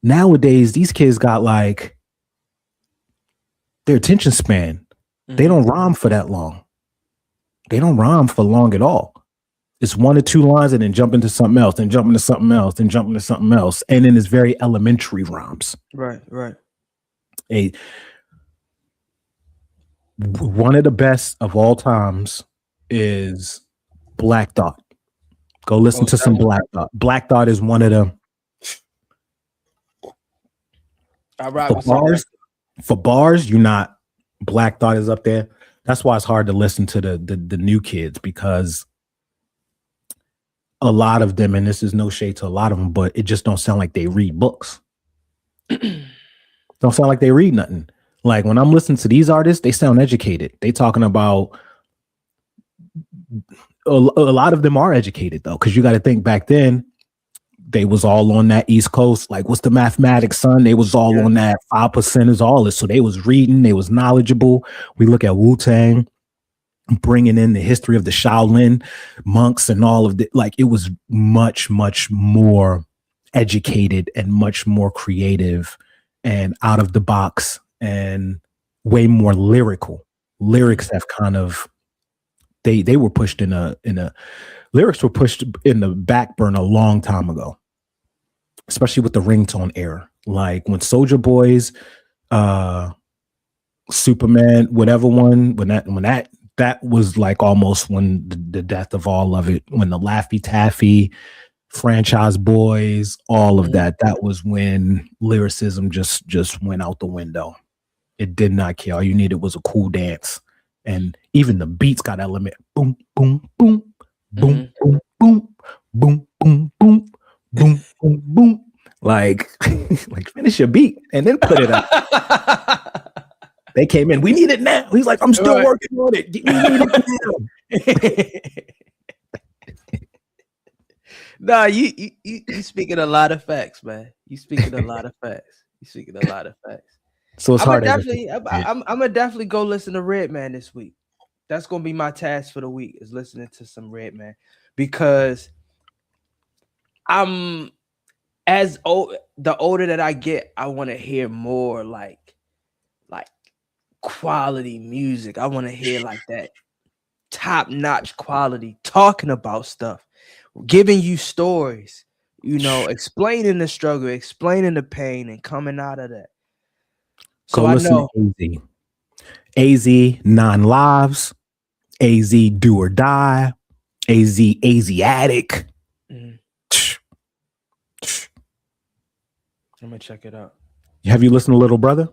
Nowadays, these kids got like their attention span. They don't rhyme for that long. They don't rhyme for long at all. It's 1 or 2 lines and then jump into something else, then jump into something else, then jump into something else. And then it's very elementary rhymes. Right. One of the best of all times is Black Thought. Go listen to some Black Thought. Black Thought is one of them. For bars, you're not. Black Thought is up there. That's why it's hard to listen to the new kids, because a lot of them, and this is no shade to a lot of them, but it just don't sound like they read books. Don't sound like they read nothing. Like when I'm listening to these artists, they sound educated. They talking about a lot of them are educated though, because you got to think back then they was all on that East Coast. Like, what's the mathematics, son? They was all on that 5% is all this. So they was reading, they was knowledgeable. We look at Wu-Tang, bringing in the history of the Shaolin monks and all of the, like, it was much, much more educated and much more creative and out of the box and way more lyrical. Lyrics have kind of, they were pushed lyrics were pushed in the back burner a long time ago, especially with the ringtone era. Like when Soulja Boy's Superman, whatever one, when that was like almost when the death of all of it, when the Laffy Taffy, Franchise Boys, all of that was when lyricism just went out the window. It did not care. All you needed was a cool dance. And even the beats got element. Boom, boom, boom, boom, boom, boom, boom, boom, boom, boom, boom, boom. Like finish your beat and then put it up. They came in. We need it now. He's like, I'm still working on it. We need it now. Nah, you speaking a lot of facts, man. You speaking a lot of facts. So it's hard. I'm gonna definitely go listen to Redman this week. That's gonna be my task for the week, is listening to some Redman, because I'm the older that I get, I want to hear more like quality music. I want to hear like that top-notch quality, talking about stuff, giving you stories, explaining the struggle, explaining the pain, and coming out of that. So I know AZ 9 Lives, AZ Do or Die, AZ Asiatic. I'm gonna check it out. Have you listened to Little Brother?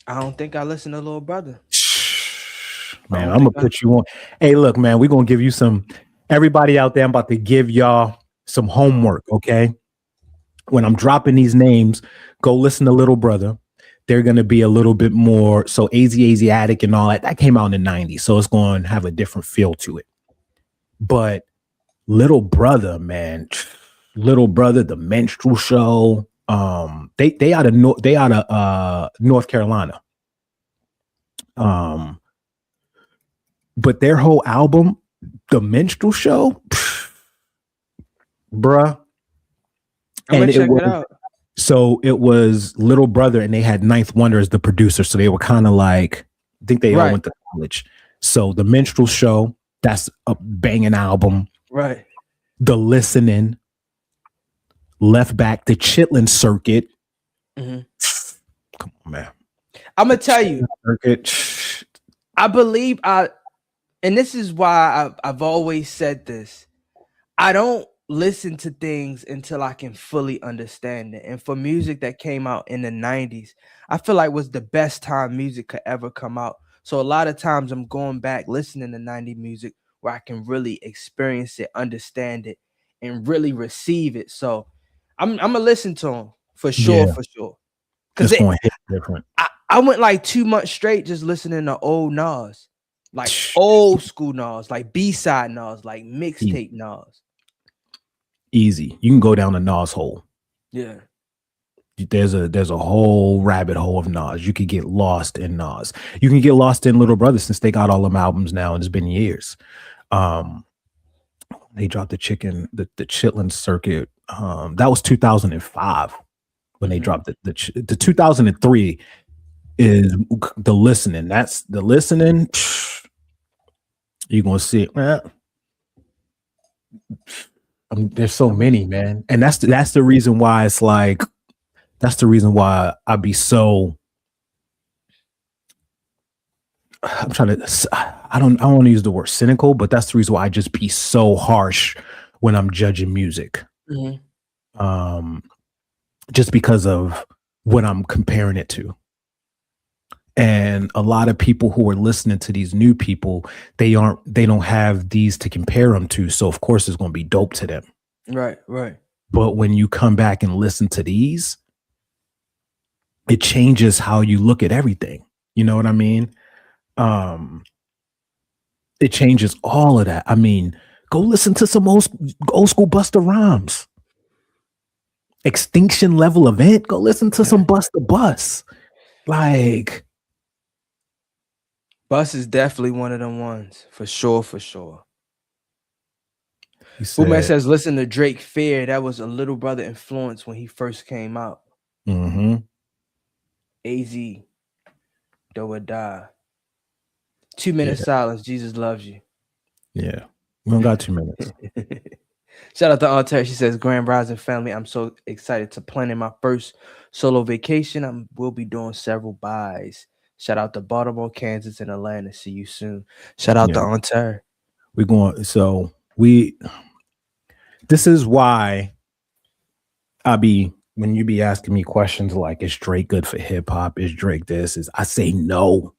I don't think I listened to Little Brother. Man, I'm gonna put you on. Hey, look, man, we're gonna give you everybody out there, I'm about to give y'all some homework, okay? When I'm dropping these names, go listen to Little Brother. They're gonna be a little bit more. So Asiatic and all that came out in the 90s, so it's going to have a different feel to it. But Little Brother, man, Little Brother, The Minstrel Show. They out of North Carolina. But their whole album, The Minstrel Show, bruh. I'm gonna check it out. So it was Little Brother, and they had Ninth Wonder as the producer. So they were kind of like, I think they all went to college. So The Minstrel Show, that's a banging album. Right. The Listening, Left Back, the Chitlin Circuit. Come on, man. I'm gonna tell you. I believe and this is why I've always said this. I don't listen to things until I can fully understand it. And for music that came out in the 90s, I feel like was the best time music could ever come out. So a lot of times I'm going back listening to 90s music where I can really experience it, understand it, and really receive it. So I'm gonna listen to them for sure. Because it's going to hit different. I went like 2 months straight just listening to old Nas, like old school Nas, like B-side Nas, like mixtape Nas. Easy. You can go down the Nas hole. Yeah. There's a whole rabbit hole of Nas. You could get lost in Nas. You can get lost in Little Brother since they got all them albums now, and it's been years. They dropped the Chitlin Circuit That was 2005 when they dropped it. The 2003 is the listening. That's the listening. You're gonna see it, man. There's so many, man, and that's the reason why it's like that's the reason why I be so. I'm trying to. I don't want to use the word cynical, but that's the reason why I just be so harsh when I'm judging music. Just because of what I'm comparing it to. And a lot of people who are listening to these new people, they don't have these to compare them to. So of course it's going to be dope to them. Right. But when you come back and listen to these, it changes how you look at everything. You know what I mean? It changes all of that. I mean, go listen to some old school Busta Rhymes. Extinction Level Event. Go listen to some Busta Bus. Like, Bus is definitely one of them ones, for sure. Bootman says, listen to Drake Fear. That was a little brother influence when he first came out. AZ, Do or Die. 2 minutes silence. Jesus loves you. Yeah. We don't got 2 minutes. Shout out to Altair. She says, Grand Rising family. I'm so excited to plan in my first solo vacation. We'll be doing several buys. Shout out to Baltimore, Kansas, and Atlanta. See you soon. Shout out to Altair. This is why when you be asking me questions like, is Drake good for hip hop? Is Drake this? I say no.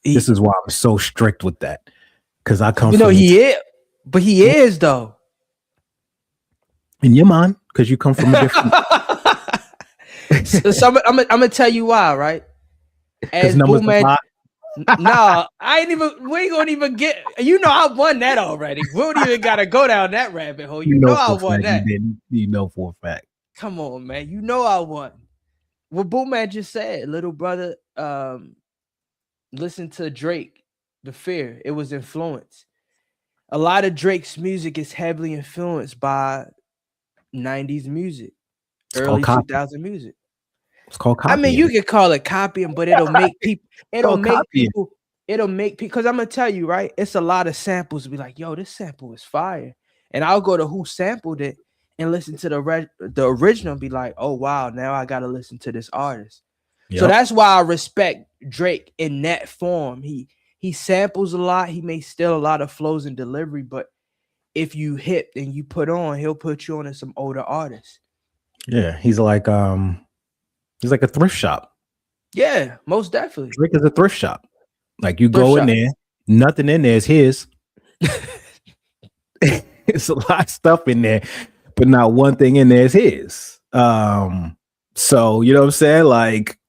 This is why I'm so strict with that. Because I come from he is though. In your mind, because you come from a different. so I'm gonna tell you why, right? As Bootman, no, I ain't even. We ain't gonna even get. You know, I won that already. We don't even gotta go down that rabbit hole. You know I won that. You know for a fact. Come on, man. You know I won. What Bootman just said, little brother. Listen to Drake, The Fear. It was influenced. A lot of Drake's music is heavily influenced by 90s music, early 2000 music. It's called copying. I mean, you could call it copying, but it'll make people. It'll make people. Because I'm gonna tell you, right? It's a lot of samples. Be like, yo, this sample is fire, and I'll go to who sampled it and listen to the original. And be like, oh wow, now I gotta listen to this artist. Yep. So that's why I respect Drake in that form. He samples a lot. He may steal a lot of flows and delivery, but if you hip and you put on, he'll put you on to some older artists. Yeah, he's like a thrift shop. Yeah, most definitely. Drake is a thrift shop. Like you go in there, nothing in there is his. It's a lot of stuff in there, but not one thing in there is his. So you know what I'm saying? Like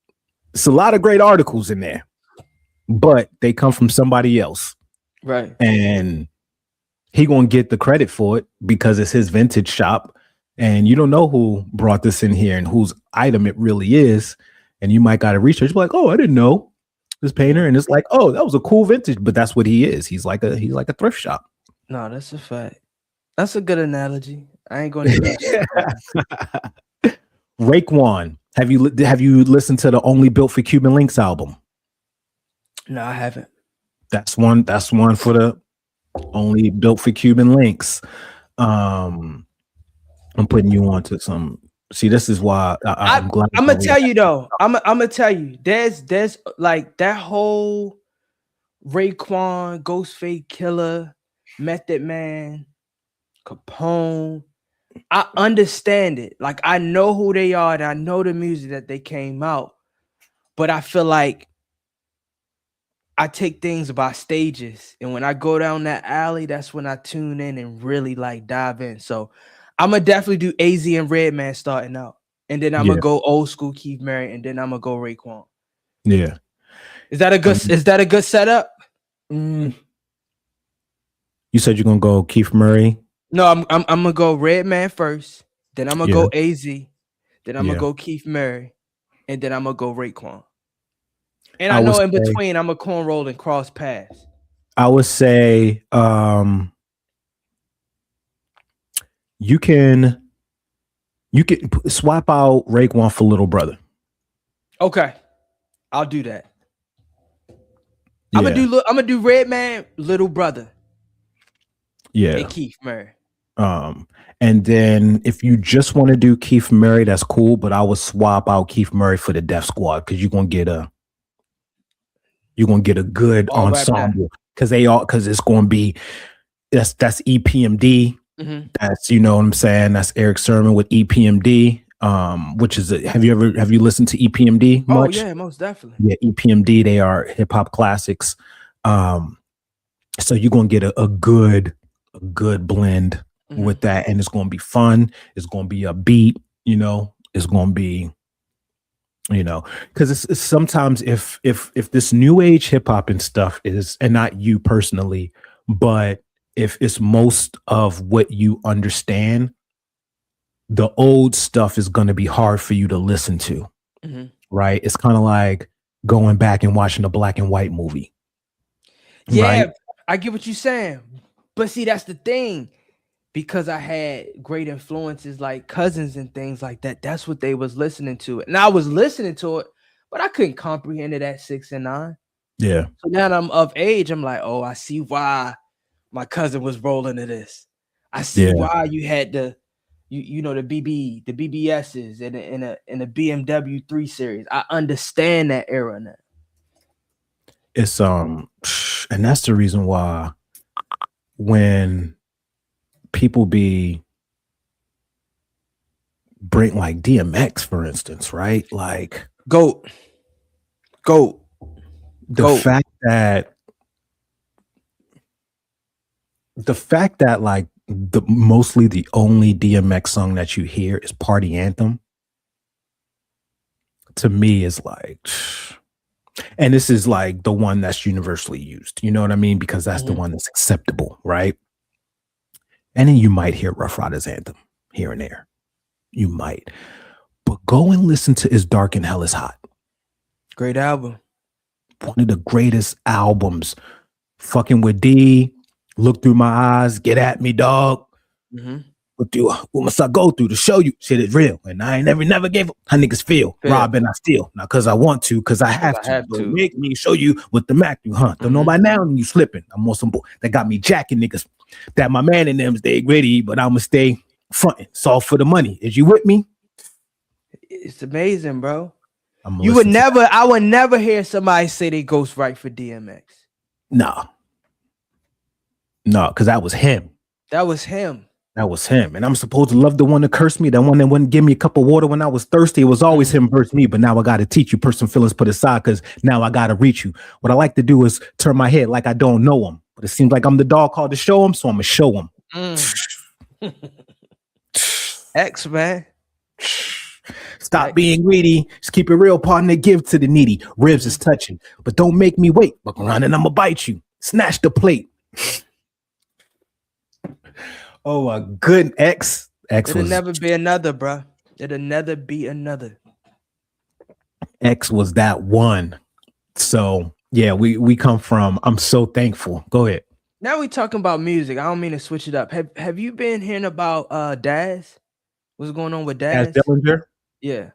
it's a lot of great articles in there, but they come from somebody else. Right. And he gonna get the credit for it because it's his vintage shop. And you don't know who brought this in here and whose item it really is. And you might got to research like, oh, I didn't know this painter. And it's like, oh, that was a cool vintage, but that's what he is. He's like a thrift shop. No, that's a fact. That's a good analogy. I ain't going to. Raekwon, have you listened to the Only Built for Cuban Links album? No, I haven't. That's one for the Only Built for Cuban Links. I'm putting you on to some. See, this is why I'm glad. I'm gonna tell you though. I'm gonna tell you. There's like that whole Raekwon, Ghostface Killer, Method Man, Capone. I understand it. Like I know who they are and I know the music that they came out, but I feel like I take things by stages, and when I go down that alley, that's when I tune in and really like dive in. So I'm gonna definitely do AZ and Redman starting out, and then I'm gonna go old school Keith Murray, and then I'm gonna go Raekwon. Yeah, is that a good setup? You said you're gonna go Keith Murray. No, I'm gonna go Redman first, then I'm gonna go AZ, then I'm gonna go Keith Murray, and then I'm gonna go Raekwon. And I know in between I'm a cornroll and cross paths. I would say you can You can swap out Raekwon for Little Brother. Okay, I'll do that. Yeah. I'm gonna do Redman, Little Brother, Yeah. and Keith Murray. And then if you just want to do Keith Murray, that's cool. But I would swap out Keith Murray for the Def Squad because you're gonna get a good All rap ensemble because it's gonna be that's EPMD. Mm-hmm. That's you know what I'm saying. That's Eric Sermon with EPMD. Which is have you listened to EPMD much? Oh yeah, most definitely. Yeah, EPMD. They are hip hop classics. So you're gonna get a good blend with that, and it's gonna be fun. It's gonna be a beat. You know, it's gonna be. You know, because it's sometimes if this new age hip hop and stuff is, and not you personally, but if it's most of what you understand, the old stuff is going to be hard for you to listen to, right? It's kind of like going back and watching a black and white movie. Yeah, right? I get what you're saying, but see, that's the thing. Because I had great influences like cousins and things like that. That's what they was listening to. And I was listening to it, but I couldn't comprehend it at 6 and 9. Yeah. So now that I'm of age, I'm like, oh, I see why my cousin was rolling to this. I see why you had the BBSs and a BMW 3 Series. I understand that era now. It's and that's the reason why when people bring like DMX, for instance, right? Like GOAT. The fact that like mostly the only DMX song that you hear is Party Anthem, to me is like, and this is like the one that's universally used, you know what I mean? Because that's the one that's acceptable, right? And then you might hear Rough Riders Anthem here and there. You might. But go and listen to It's Dark and Hell is Hot. Great album. One of the greatest albums. Fucking with D, Look Through My Eyes, Get At Me, Dog. What must I go through to show you shit is real? And I ain't never gave up how niggas feel. Rob and I steal. Not because I want to, because I have to. Don't make me show you what the Mac do, huh? Don't know by now you slipping. I'm on some boy that got me jacking niggas. That my man in them stay gritty, but I'ma stay fronting. It's all for the money. Is you with me? It's amazing, bro. I would never hear somebody say they ghostwrite for DMX. No, because that was him. That was him. And I'm supposed to love the one that cursed me, that one that wouldn't give me a cup of water when I was thirsty. It was always him versus me, but now I got to teach you personal feelings put aside because now I got to reach you. What I like to do is turn my head like I don't know him, but it seems like I'm the dog called to show him, so I'm going to show him. X, man. Stop being greedy. Just keep it real, partner. Give to the needy. Ribs is touching, but don't make me wait. Look around and I'm going to bite you. Snatch the plate. Oh, a good X. It'll never be another, bro. It'll never be another. X was that one. So yeah, we come from. I'm so thankful. Go ahead. Now we talking about music. I don't mean to switch it up. Have you been hearing about Daz? What's going on with Daz? Dillinger? Yeah.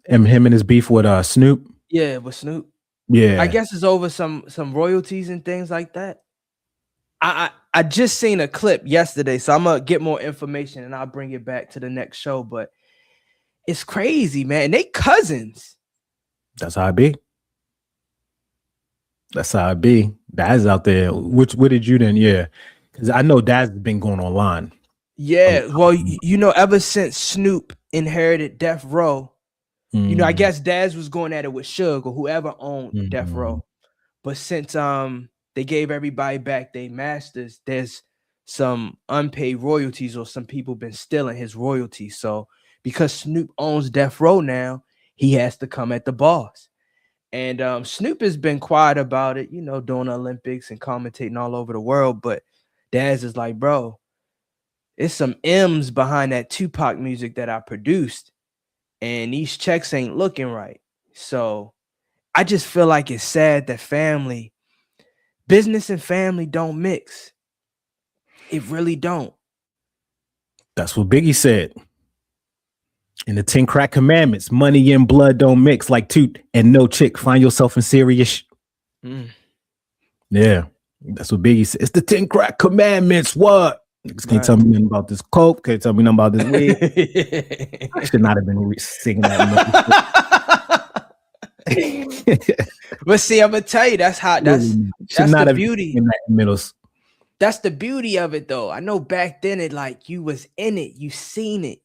And him and his beef with Snoop. Yeah, with Snoop. Yeah. I guess it's over some royalties and things like that. I just seen a clip yesterday, so I'm gonna get more information and I'll bring it back to the next show. But it's crazy, man. They cousins. That's how it be. Daz out there. What did you then? Yeah, because I know Daz has been going online. Yeah, well, ever since Snoop inherited Death Row, I guess Daz was going at it with Suge or whoever owned Death Row. But since they gave everybody back their masters, there's some unpaid royalties or some people been stealing his royalties. So because Snoop owns Death Row now, he has to come at the boss. And Snoop has been quiet about it, doing the Olympics and commentating all over the world. But Daz is like, bro, it's some M's behind that Tupac music that I produced. And these checks ain't looking right. So I just feel like it's sad that business and family don't mix. It really don't. That's what Biggie said. And the 10 crack commandments, money and blood don't mix like toot and no chick. Find yourself in serious. Yeah, that's what Biggie said. It's the 10 crack commandments. What? Niggas can't tell me nothing about this coke. Can't tell me nothing about this weed. I should not have been singing that. But see, I'm gonna tell you, that's the beauty. In that middle. That's the beauty of it, though. I know back then, it like you was in it, you seen it,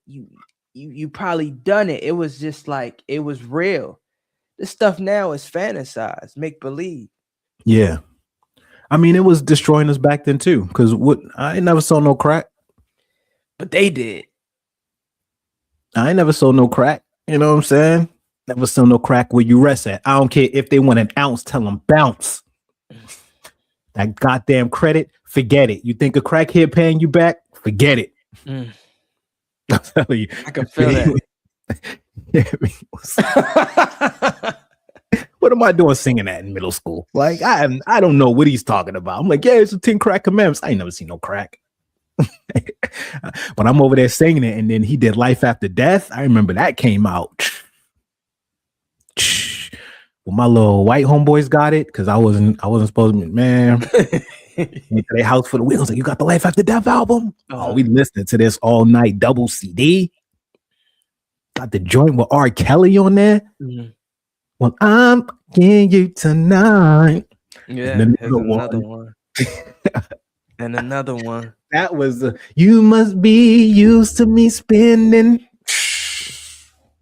you probably done it. It was just like it was real. This stuff now is fantasized, make believe. Yeah. I mean, it was destroying us back then too, because I ain't never saw no crack. But they did. I ain't never saw no crack. You know what I'm saying? Never saw no crack where you rest at. I don't care if they want an ounce, tell them bounce. That goddamn credit, forget it. You think a crackhead paying you back? Forget it. I'm telling you. I can feel that. What am I doing singing that in middle school? Like, I don't know what he's talking about. I'm like, yeah, it's a 10 crack commandments. I ain't never seen no crack. But I'm over there singing it, and then he did Life After Death. I remember that came out. Well, my little white homeboys got it because I wasn't supposed to, man. Their house for the week. I was like, you got the Life After Death album? Oh, we listened to this all night, double CD. Got the joint with R. Kelly on there. Well, I'm getting you tonight. Yeah, and another one. And another one. That was you must be used to me spending.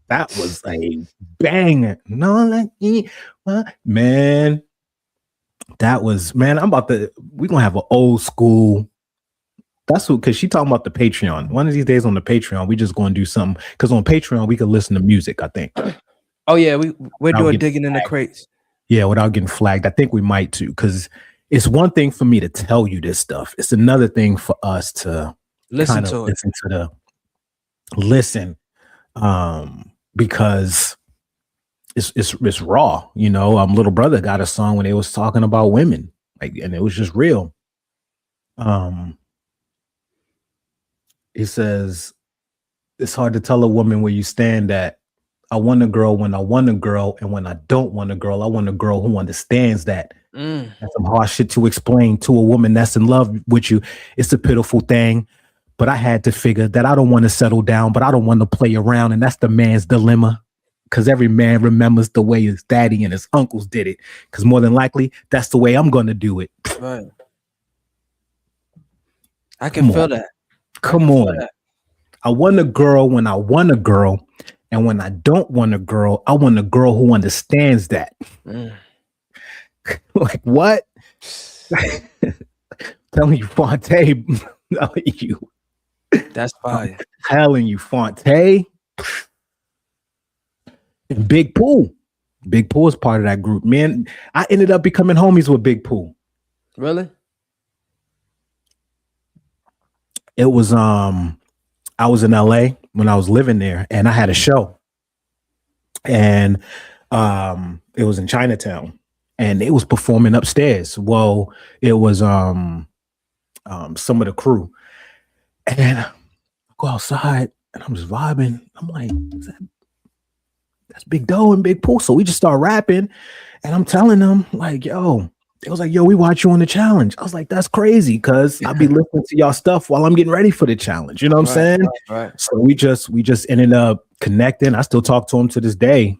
That was a banger. No, like man. That was, man. We're gonna have an old school. That's what, because she talking about the Patreon. One of these days on the Patreon, we just gonna do something. Because on Patreon, we can listen to music, I think. Oh yeah, we're doing digging in the crates. Yeah, without getting flagged. I think we might too, because it's one thing for me to tell you this stuff. It's another thing for us to listen to because it's raw. You know, Little Brother got a song when they was talking about women, like, and it was just real. He says it's hard to tell a woman where you stand at. I want a girl when I want a girl, and when I don't want a girl, I want a girl who understands that. That's some hard shit to explain to a woman that's in love with you. It's a pitiful thing, but I had to figure that I don't want to settle down, but I don't want to play around, and that's the man's dilemma. Because every man remembers the way his daddy and his uncles did it. Because more than likely, that's the way I'm going to do it. Right. I can feel that. Come on. I want a girl when I want a girl. And when I don't want a girl, I want a girl who understands that. Like, what? Telling you, Fonte. Telling you. That's fine. Telling you, Fonte. And Big Pooh. Big Pooh is part of that group. Man, I ended up becoming homies with Big Pooh. Really? It was I was in LA when I was living there, and I had a show, and it was in Chinatown, and it was performing upstairs. Well, it was some of the crew, and I go outside, and I'm just vibing. I'm like, that's Big Doe and Big Pooh. So we just start rapping, and I'm telling them like, yo. It was like, yo, we watch you on the challenge. I was like, that's crazy, because I'll be listening to y'all stuff while I'm getting ready for the challenge. You know what I'm saying? Right. So we just ended up connecting. I still talk to him to this day.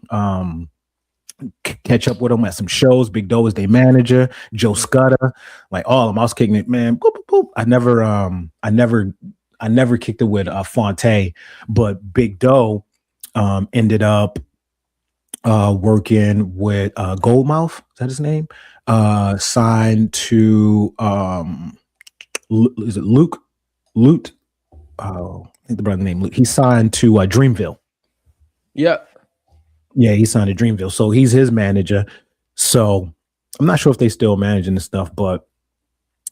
Catch up with him at some shows. Big Doe is their manager. Joe Scudder, like all of them. I was kicking it, man. Boop, boop, boop. I never kicked it with Fonte, but Big Doe ended up working with Goldmouth. Is that his name? Signed to is it Luke? Lute? Oh, I think the brother named Luke. He signed to Dreamville. Yep. Yeah, he signed to Dreamville. So he's his manager. So I'm not sure if they still managing the stuff, but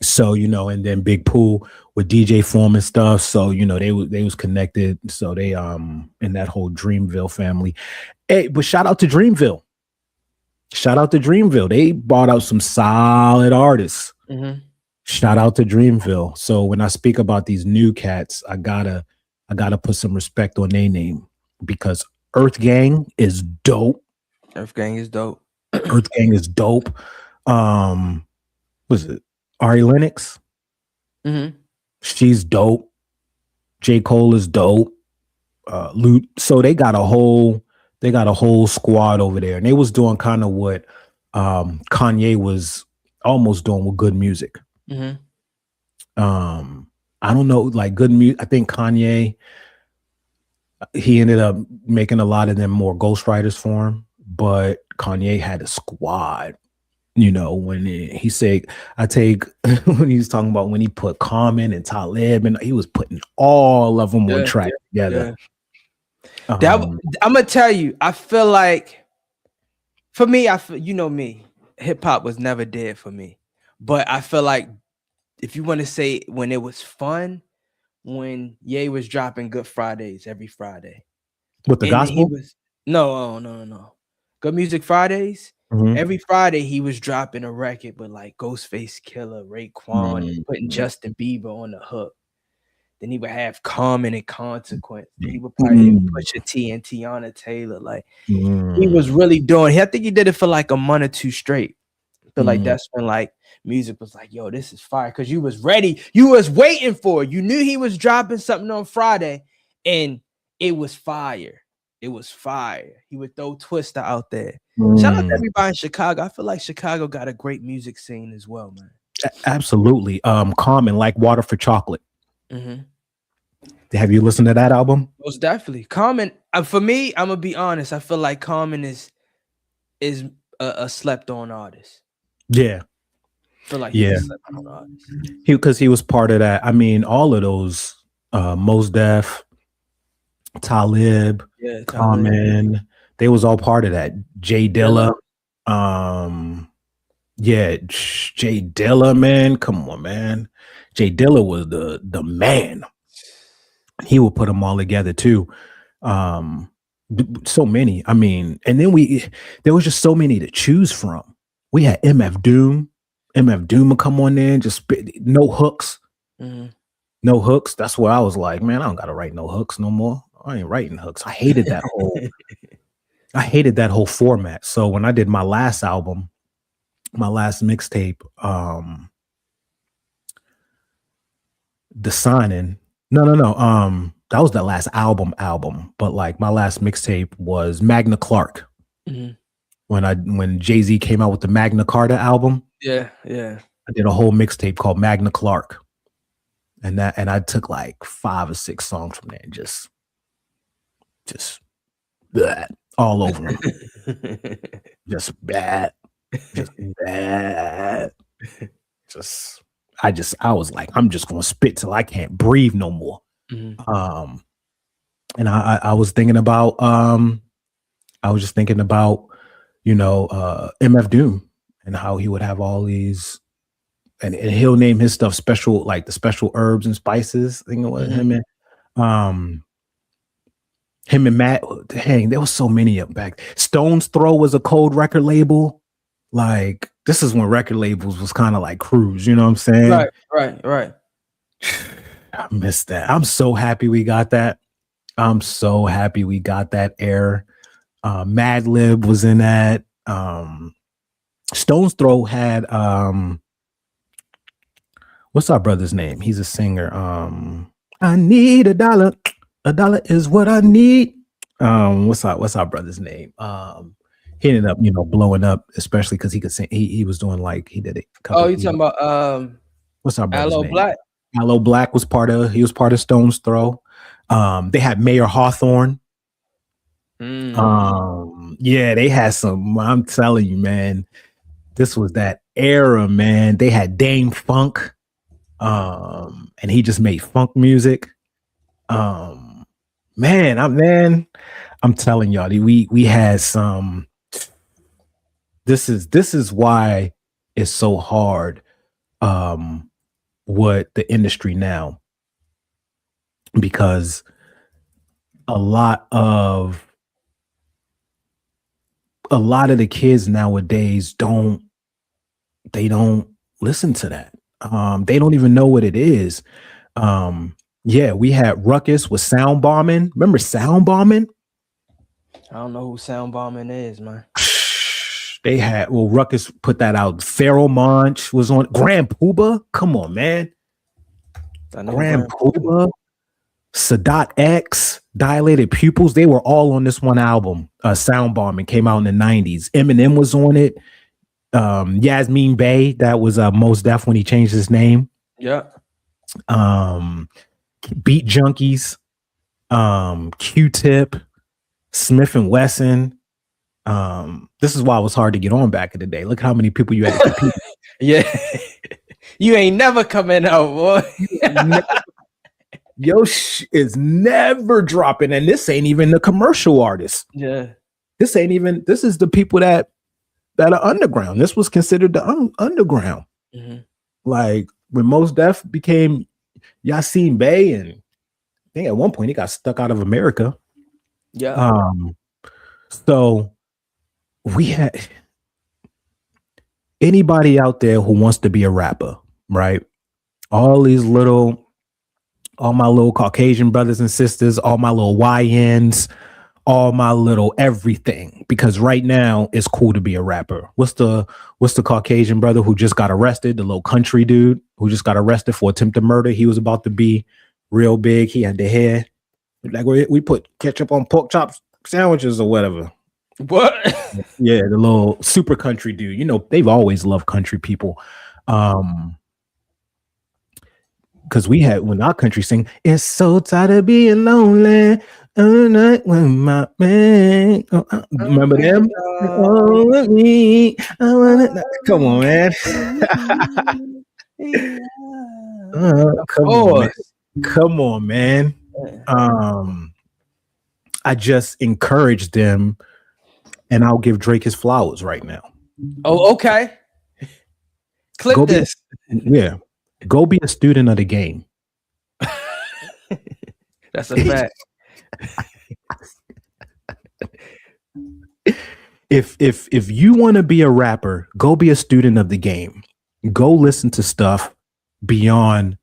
so, you know, and then Big Pooh with DJ Form and stuff. So, you know, they was connected. So they in that whole Dreamville family. Hey, but shout out to Dreamville. Shout out to Dreamville. They brought out some solid artists. Mm-hmm. Shout out to Dreamville. So when I speak about these new cats, I gotta put some respect on their name. because Earth Gang is dope. Earth Gang is dope. Earth Gang is dope. Was it Ari Lennox? Mm-hmm. She's dope. J. Cole is dope. So they got a whole squad over there, and they was doing kind of what Kanye was almost doing with good music. Mm-hmm. I don't know, like good music. I think Kanye, he ended up making a lot of them more ghostwriters for him, but Kanye had a squad. You know, when he said, I take when he was talking about when he put Common and Talib, and he was putting all of them on track together. I'm gonna tell you, I feel like for me, you know me, hip hop was never dead for me, but I feel like if you want to say when it was fun, when Ye was dropping Good Fridays every Friday with the gospel, no, Good Music Fridays. Mm-hmm. Every Friday he was dropping a record with like Ghostface Killer, Raekwon, and putting Justin Bieber on the hook. Then he would have Common and Consequence. Then he would probably Pusha T and Tiana Taylor. Like he was really doing. I think he did it for like a month or two straight. I feel like that's when like music was like, yo, this is fire. Cause you was ready. You was waiting for it. You knew he was dropping something on Friday and it was fire. It was fire. He would throw Twista out there. Shout out to everybody in Chicago. I feel like Chicago got a great music scene as well, man. Absolutely. Common, like Water for Chocolate. Mm-hmm. Have you listened to that album? Most definitely. Common, for me, I'm gonna be honest. I feel like Common is a slept on artist. Yeah. I feel like he's a slept on artist. Because he was part of that. I mean, all of those Mos Def, Talib, Common, they was all part of that. Jay Dilla. Jay Dilla, man. Come on, man. Jay Dilla was the man. He would put them all together too. So many. I mean, and then there was just so many to choose from. We had MF Doom. MF Doom would come on there and just spit, no hooks. Mm-hmm. No hooks. That's where I was like, man, I don't gotta write no hooks no more. I ain't writing hooks. I hated that whole format. So when I did my last album, my last mixtape, The Signing. No. That was the last album. But like my last mixtape was Magna Clark. Mm-hmm. When Jay-Z came out with the Magna Carta album. Yeah. I did a whole mixtape called Magna Clark. And I took like 5 or 6 songs from there and just that all over them. just bad. I was like, I'm just gonna spit till I can't breathe no more. Mm-hmm. And I was thinking about MF Doom and how he would have all these, and he'll name his stuff special, like the special herbs and spices thing with him and Matt. Dang, there was so many of them back. Stone's Throw was a cold record label. Like this is when record labels was kind of like cruise, you know what I'm saying? Right. I missed that. I'm so happy we got that. Air. Mad Lib was in that. Stone's Throw had what's our brother's name? He's a singer. I need $1. $1 is what I need. What's our brother's name? He ended up, blowing up, especially because he could sing. He was doing like he did it. Oh, you talking about what's our brother's name? Black? Aloe Black was part of Stone's Throw. They had Mayor Hawthorne. They had some. I'm telling you, man, this was that era, man. They had Dame Funk, and he just made funk music. I'm telling y'all, we had some. This is why it's so hard. What the industry now, because a lot of the kids nowadays don't listen to that. They don't even know what it is. We had Ruckus with Sound Bombing. Remember Sound Bombing? don't know who Sound Bombing is, man. They had Ruckus put that out. Pharoah Monch was on. Grand Puba, come on, man. Grand Puba, Sadat X, Dilated Pupils. They were all on this one album. Sound Bombing came out in the 90s. Eminem was on it. Yasmin Bey, that was Mos Def when he changed his name. Yeah. Beat Junkies, Q-Tip, Smith and Wesson. This is why it was hard to get on back in the day. Look how many people you had to compete. Yeah. You ain't never coming out, boy. Yo is never dropping, and this ain't even the commercial artists. Yeah. This is the people that are underground. This was considered the underground. Mm-hmm. Like when Mos Def became Yasiin Bey, and I think at one point he got stuck out of America. Yeah. So we had anybody out there who wants to be a rapper, right? All my little Caucasian brothers and sisters, all my little YNs, all my little everything, because right now it's cool to be a rapper. What's the Caucasian brother who just got arrested? The little country dude who just got arrested for attempted murder. He was about to be real big. He had the hair. Like we put ketchup on pork chops sandwiches or whatever. What? Yeah, the little super country dude. You know, they've always loved country people. Because we had when our country sing, it's so tired of being lonely. Night with my man. Remember them? Oh, me. I wanna... Come on, man. Come on, man. I just encourage them, and I'll give Drake his flowers right now. Oh, okay. Clip this. Yeah. Go be a student of the game. That's a fact. If you want to be a rapper, go be a student of the game. Go listen to stuff beyond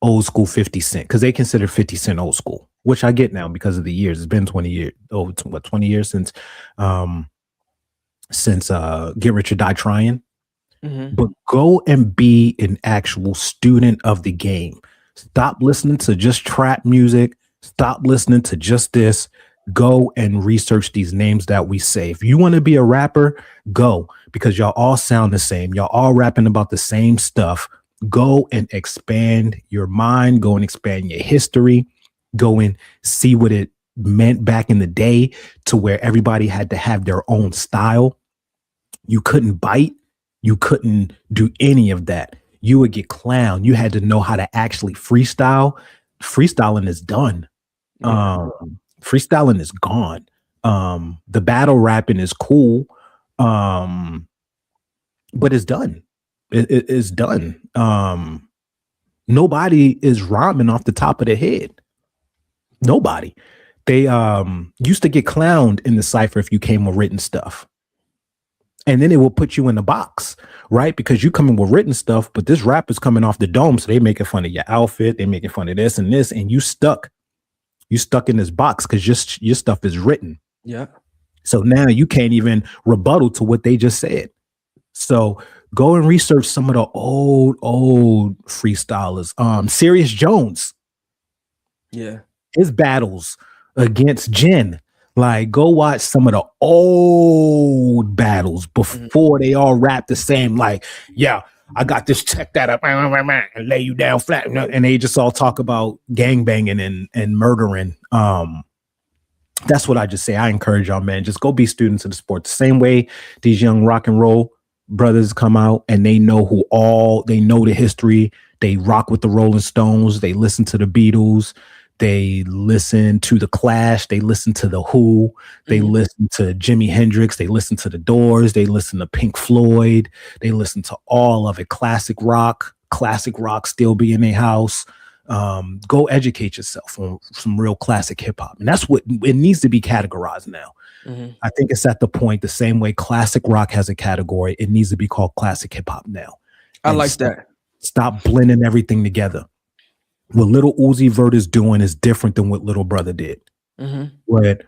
old school 50 Cent, because they consider 50 Cent old school, which I get now because of the years. It's been 20 years. 20 years since Get Rich or Die Trying. Mm-hmm. But go and be an actual student of the game. Stop listening to just trap music. Stop listening to just this. Go and research these names that we say. If you want to be a rapper, go, because y'all all sound the same. Y'all all rapping about the same stuff. Go and expand your mind. Go and expand your history. Go and see what it meant back in the day, to where everybody had to have their own style. You couldn't bite. You couldn't do any of that. You would get clowned. You had to know how to actually freestyle. Freestyling is done. Freestyling is gone. The battle rapping is cool, but it's done. It's done. Nobody is rhyming off the top of their head. Nobody. They used to get clowned in the cypher if you came with written stuff. And then it will put you in the box, right? Because you coming with written stuff, but this rap is coming off the dome. So they making fun of your outfit. They making fun of this and this. And you stuck in this box because your stuff is written. Yeah. So now you can't even rebuttal to what they just said. So go and research some of the old freestylers. Serious Jones. Yeah. His battles against Jen. Like, go watch some of the old battles before they all rap the same. Like, yeah, I got this, check that up, and lay you down flat. And they just all talk about gangbanging and murdering. That's what I just say. I encourage y'all, man. Just go be students of the sport. The same way these young rock and roll brothers come out and they know they know the history. They rock with the Rolling Stones. They listen to the Beatles. They listen to The Clash. They listen to The Who. They listen to Jimi Hendrix. They listen to The Doors. They listen to Pink Floyd. They listen to all of it. Classic rock still be in their house. Go educate yourself on some real classic hip hop. And that's what it needs to be categorized now. I think it's at the point, the same way classic rock has a category, it needs to be called classic hip hop now. I like that. Stop blending everything together. What Little Uzi Vert is doing is different than what Little Brother did. What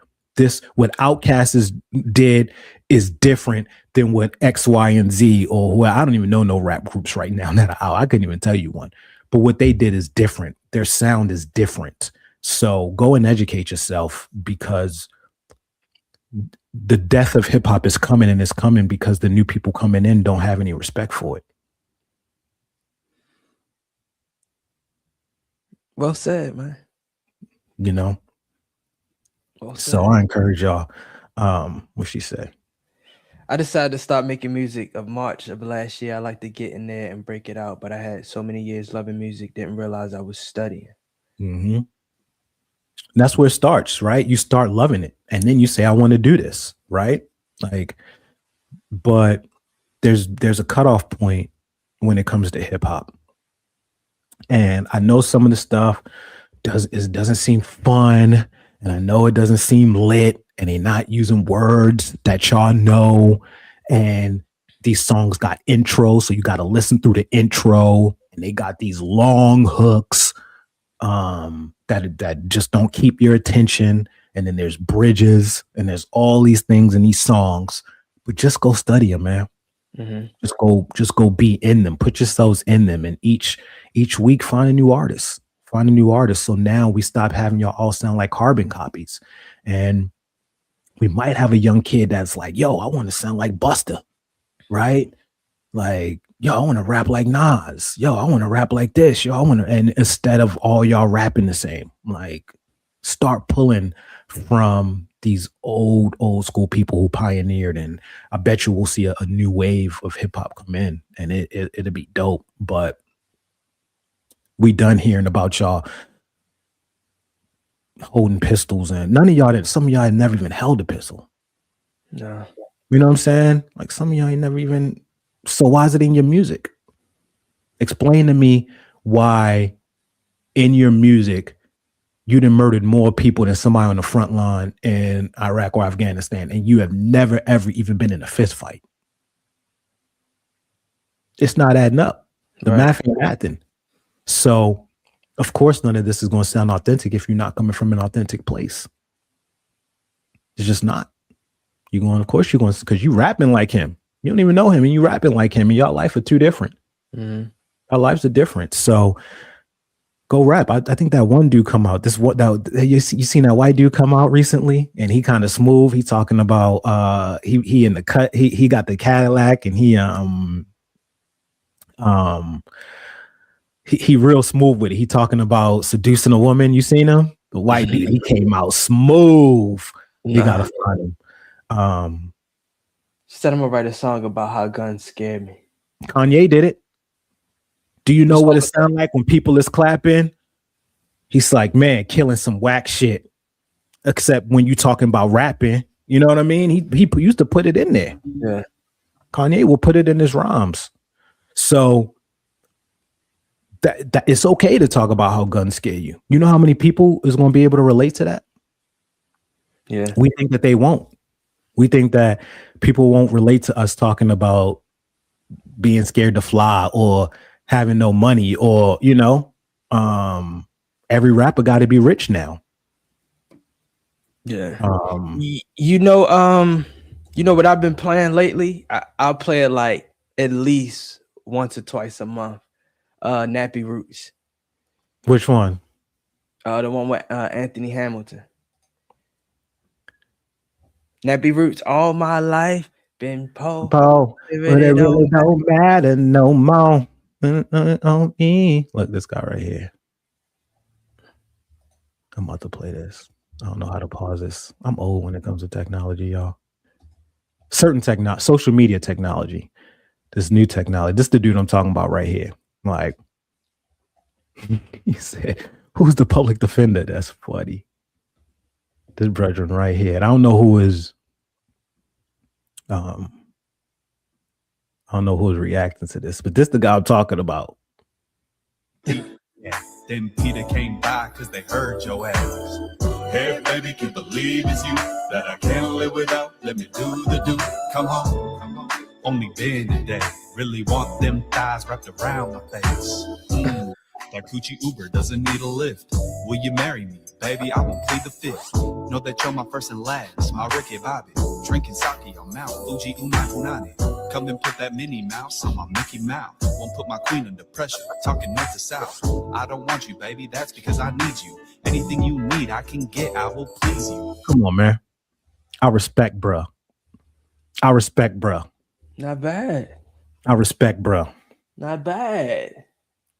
what Outkast did is different than what X, Y, and Z, or I don't even know no rap groups right now that are out. I couldn't even tell you one. But what they did is different. Their sound is different. So go and educate yourself, because the death of hip hop is coming, and it's coming because the new people coming in don't have any respect for it. Well said, man. You know? Well said. So I encourage y'all. What she say? I decided to stop making music of March of last year. I like to get in there and break it out, but I had so many years loving music, didn't realize I was studying. Mm-hmm. That's where it starts, right? You start loving it, and then you say, I want to do this, right? Like, but there's a cutoff point when it comes to hip hop. And I know some of the stuff doesn't seem fun, and I know it doesn't seem lit, and they're not using words that y'all know. And these songs got intros, so you got to listen through the intro, and they got these long hooks that just don't keep your attention. And then there's bridges, and there's all these things in these songs. But just go study them, man. Mm-hmm. Just go be in them. Put yourselves in them, and each week find a new artist. Find a new artist. So now we stop having y'all all sound like carbon copies, and we might have a young kid that's like, yo, I want to sound like Busta, right? Like, yo, I want to rap like Nas. Yo, I want to rap like this. Yo, I want to, and instead of all y'all rapping the same, like, start pulling from these old school people who pioneered. And I bet you we'll see a new wave of hip hop come in, and it'll be dope. But we done hearing about y'all holding pistols, and some of y'all had never even held a pistol. No. You know what I'm saying? Like, some of y'all ain't never even. So why is it in your music? Explain to me why in your music you done murdered more people than somebody on the front line in Iraq or Afghanistan, and you have never, ever even been in a fist fight. It's not adding up. The math ain't acting. So, of course, none of this is going to sound authentic if you're not coming from an authentic place. It's just not. Of course you're going to, because you rapping like him. You don't even know him, and you rapping like him, and y'all life are two different. Mm-hmm. Our lives are different. So go rap. I think that one dude come out. You seen that white dude come out recently, and he kind of smooth. He talking about he in the cut. He got the Cadillac, and he real smooth with it. He talking about seducing a woman. You seen him? The white dude. He came out smooth. You gotta find him. Said I'm gonna write a song about how guns scare me. Kanye did it. Do you know what it sounds like when people is clapping? He's like, man, killing some whack shit. Except when you talking about rapping, you know what I mean? He used to put it in there. Yeah. Kanye will put it in his rhymes. So that it's okay to talk about how guns scare you. You know how many people is going to be able to relate to that? Yeah. We think that they won't. We think that people won't relate to us talking about being scared to fly or having no money, or, every rapper got to be rich now. Yeah. You know what I've been playing lately? I'll play it like at least once or twice a month. Nappy Roots. Which one? The one with Anthony Hamilton. Nappy Roots. All my life been poor. But it really don't matter no more. On me. Look, this guy right here. I'm about to play this. I don't know how to pause this. I'm old when it comes to technology, y'all. Certain social media technology. This new technology. This is the dude I'm talking about right here. Like, he said, who's the public defender? That's funny. This brethren right here. And I don't know who is reacting to this, but this the guy I'm talking about. Yeah. Then Peter came by because they heard your ass. Hey, baby, can believe it's you that I can't live without. Let me do the do. Come home. Only been today. Really want them thighs wrapped around my face. That coochie Uber doesn't need a lift. Will you marry me? Baby, I won't plead the fifth. Know that you're my first and last. My Ricky Bobby. Drinking sake on Mount Fuji Unapunani. Come and put that Minnie Mouse on my Mickey Mouse. Won't put my queen under pressure. Talking north to south. I don't want you, baby. That's because I need you. Anything you need, I can get. I will please you. Come on, man. I respect, bruh. I respect, bruh. Not bad. I respect, bruh. Not bad.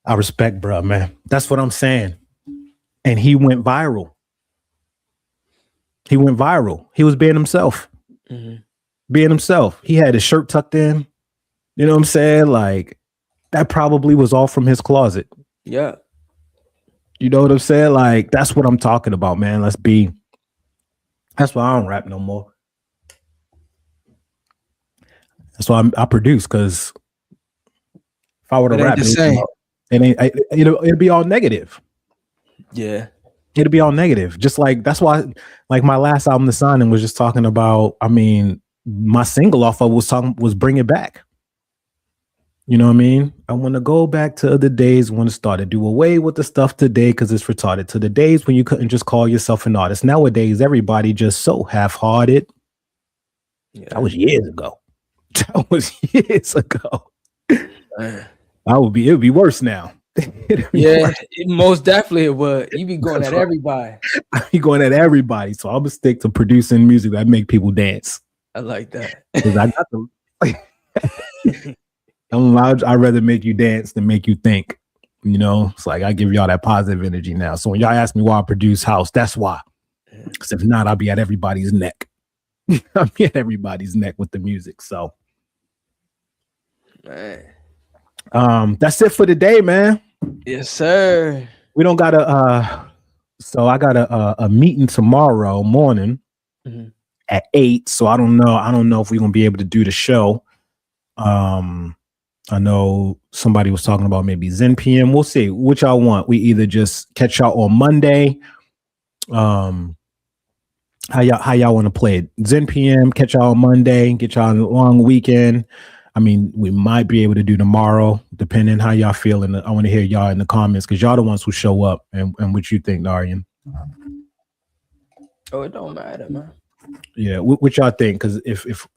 I respect, bruh, man. That's what I'm saying. And he went viral. He went viral. He was being himself. Mm-hmm. Being himself. He had his shirt tucked in. You know what I'm saying? Like, that probably was all from his closet. Yeah. You know what I'm saying? Like, that's what I'm talking about, man. That's why I don't rap no more. That's why I produce, because if I were to rap, it'd be all negative. Yeah. It'd be all negative. Just like, that's why, like, my last album, The Signing, was just talking about, I mean, my single off of was Bring It Back. You know what I mean? I want to go back to the days when it started. Do away with the stuff today because it's retarded. To the days when you couldn't just call yourself an artist. Nowadays, everybody just so half-hearted. Yeah. That was years ago. That was years ago. It would be worse now. Yeah, most definitely it would. You be going at everybody. I be going at everybody. So I'm gonna stick to producing music that make people dance. I like that. Because I got the I'd rather make you dance than make you think. You know, it's like I give y'all that positive energy now. So when y'all ask me why I produce house, that's why. Because if not, I'll be at everybody's neck. I'll be at everybody's neck with the music. So man. That's it for today, man. Yes, sir. We don't got so I got a meeting tomorrow morning at 8. So I don't know if we're gonna be able to do the show. I know somebody was talking about maybe Zen PM. We'll see which y'all want. We either just catch y'all on Monday. How y'all want to play it? Zen PM, catch y'all on Monday, get y'all on a long weekend. I mean, we might be able to do tomorrow, depending how y'all feeling. I want to hear y'all in the comments because y'all the ones who show up and what you think, Darian. Oh, it don't matter, man. Yeah, what y'all think? Because if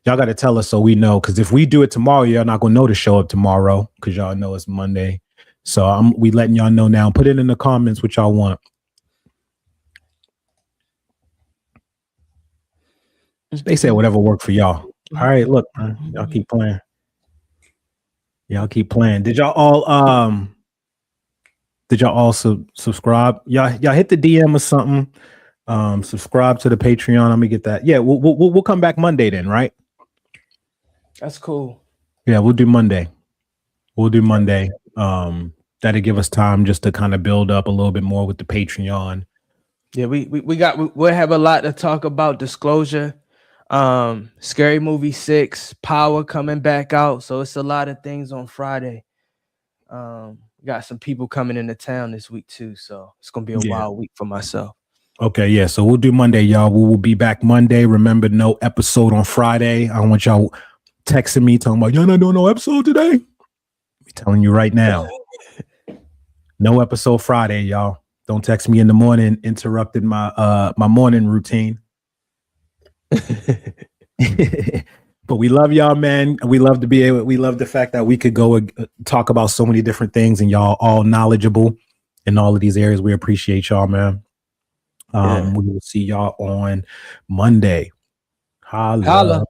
y'all got to tell us so we know. Because if we do it tomorrow, y'all not gonna know to show up tomorrow because y'all know it's Monday. So we letting y'all know now. Put it in the comments what y'all want. They said whatever worked for y'all. All right, look, man, y'all keep playing. Y'all keep playing. Did y'all all subscribe? Y'all hit the DM or something. Subscribe to the Patreon. Let me get that. Yeah, we'll come back Monday then, right? That's cool. Yeah, we'll do Monday. That'll give us time just to kind of build up a little bit more with the Patreon. Yeah, we'll have a lot to talk about. Disclosure. Scary Movie 6, Power coming back out. So it's a lot of things on Friday. Got some people coming into town this week too. So it's gonna be a wild week for myself. Okay, yeah. So we'll do Monday, y'all. We will be back Monday. Remember, no episode on Friday. I don't want y'all texting me talking about y'all not doing no episode today. I'm telling you right now. No episode Friday, y'all. Don't text me in the morning, interrupted my morning routine. But we love y'all, man. We love the fact that we could go and talk about so many different things and y'all all knowledgeable in all of these areas. We appreciate y'all, man. We will see y'all on Monday. Holla.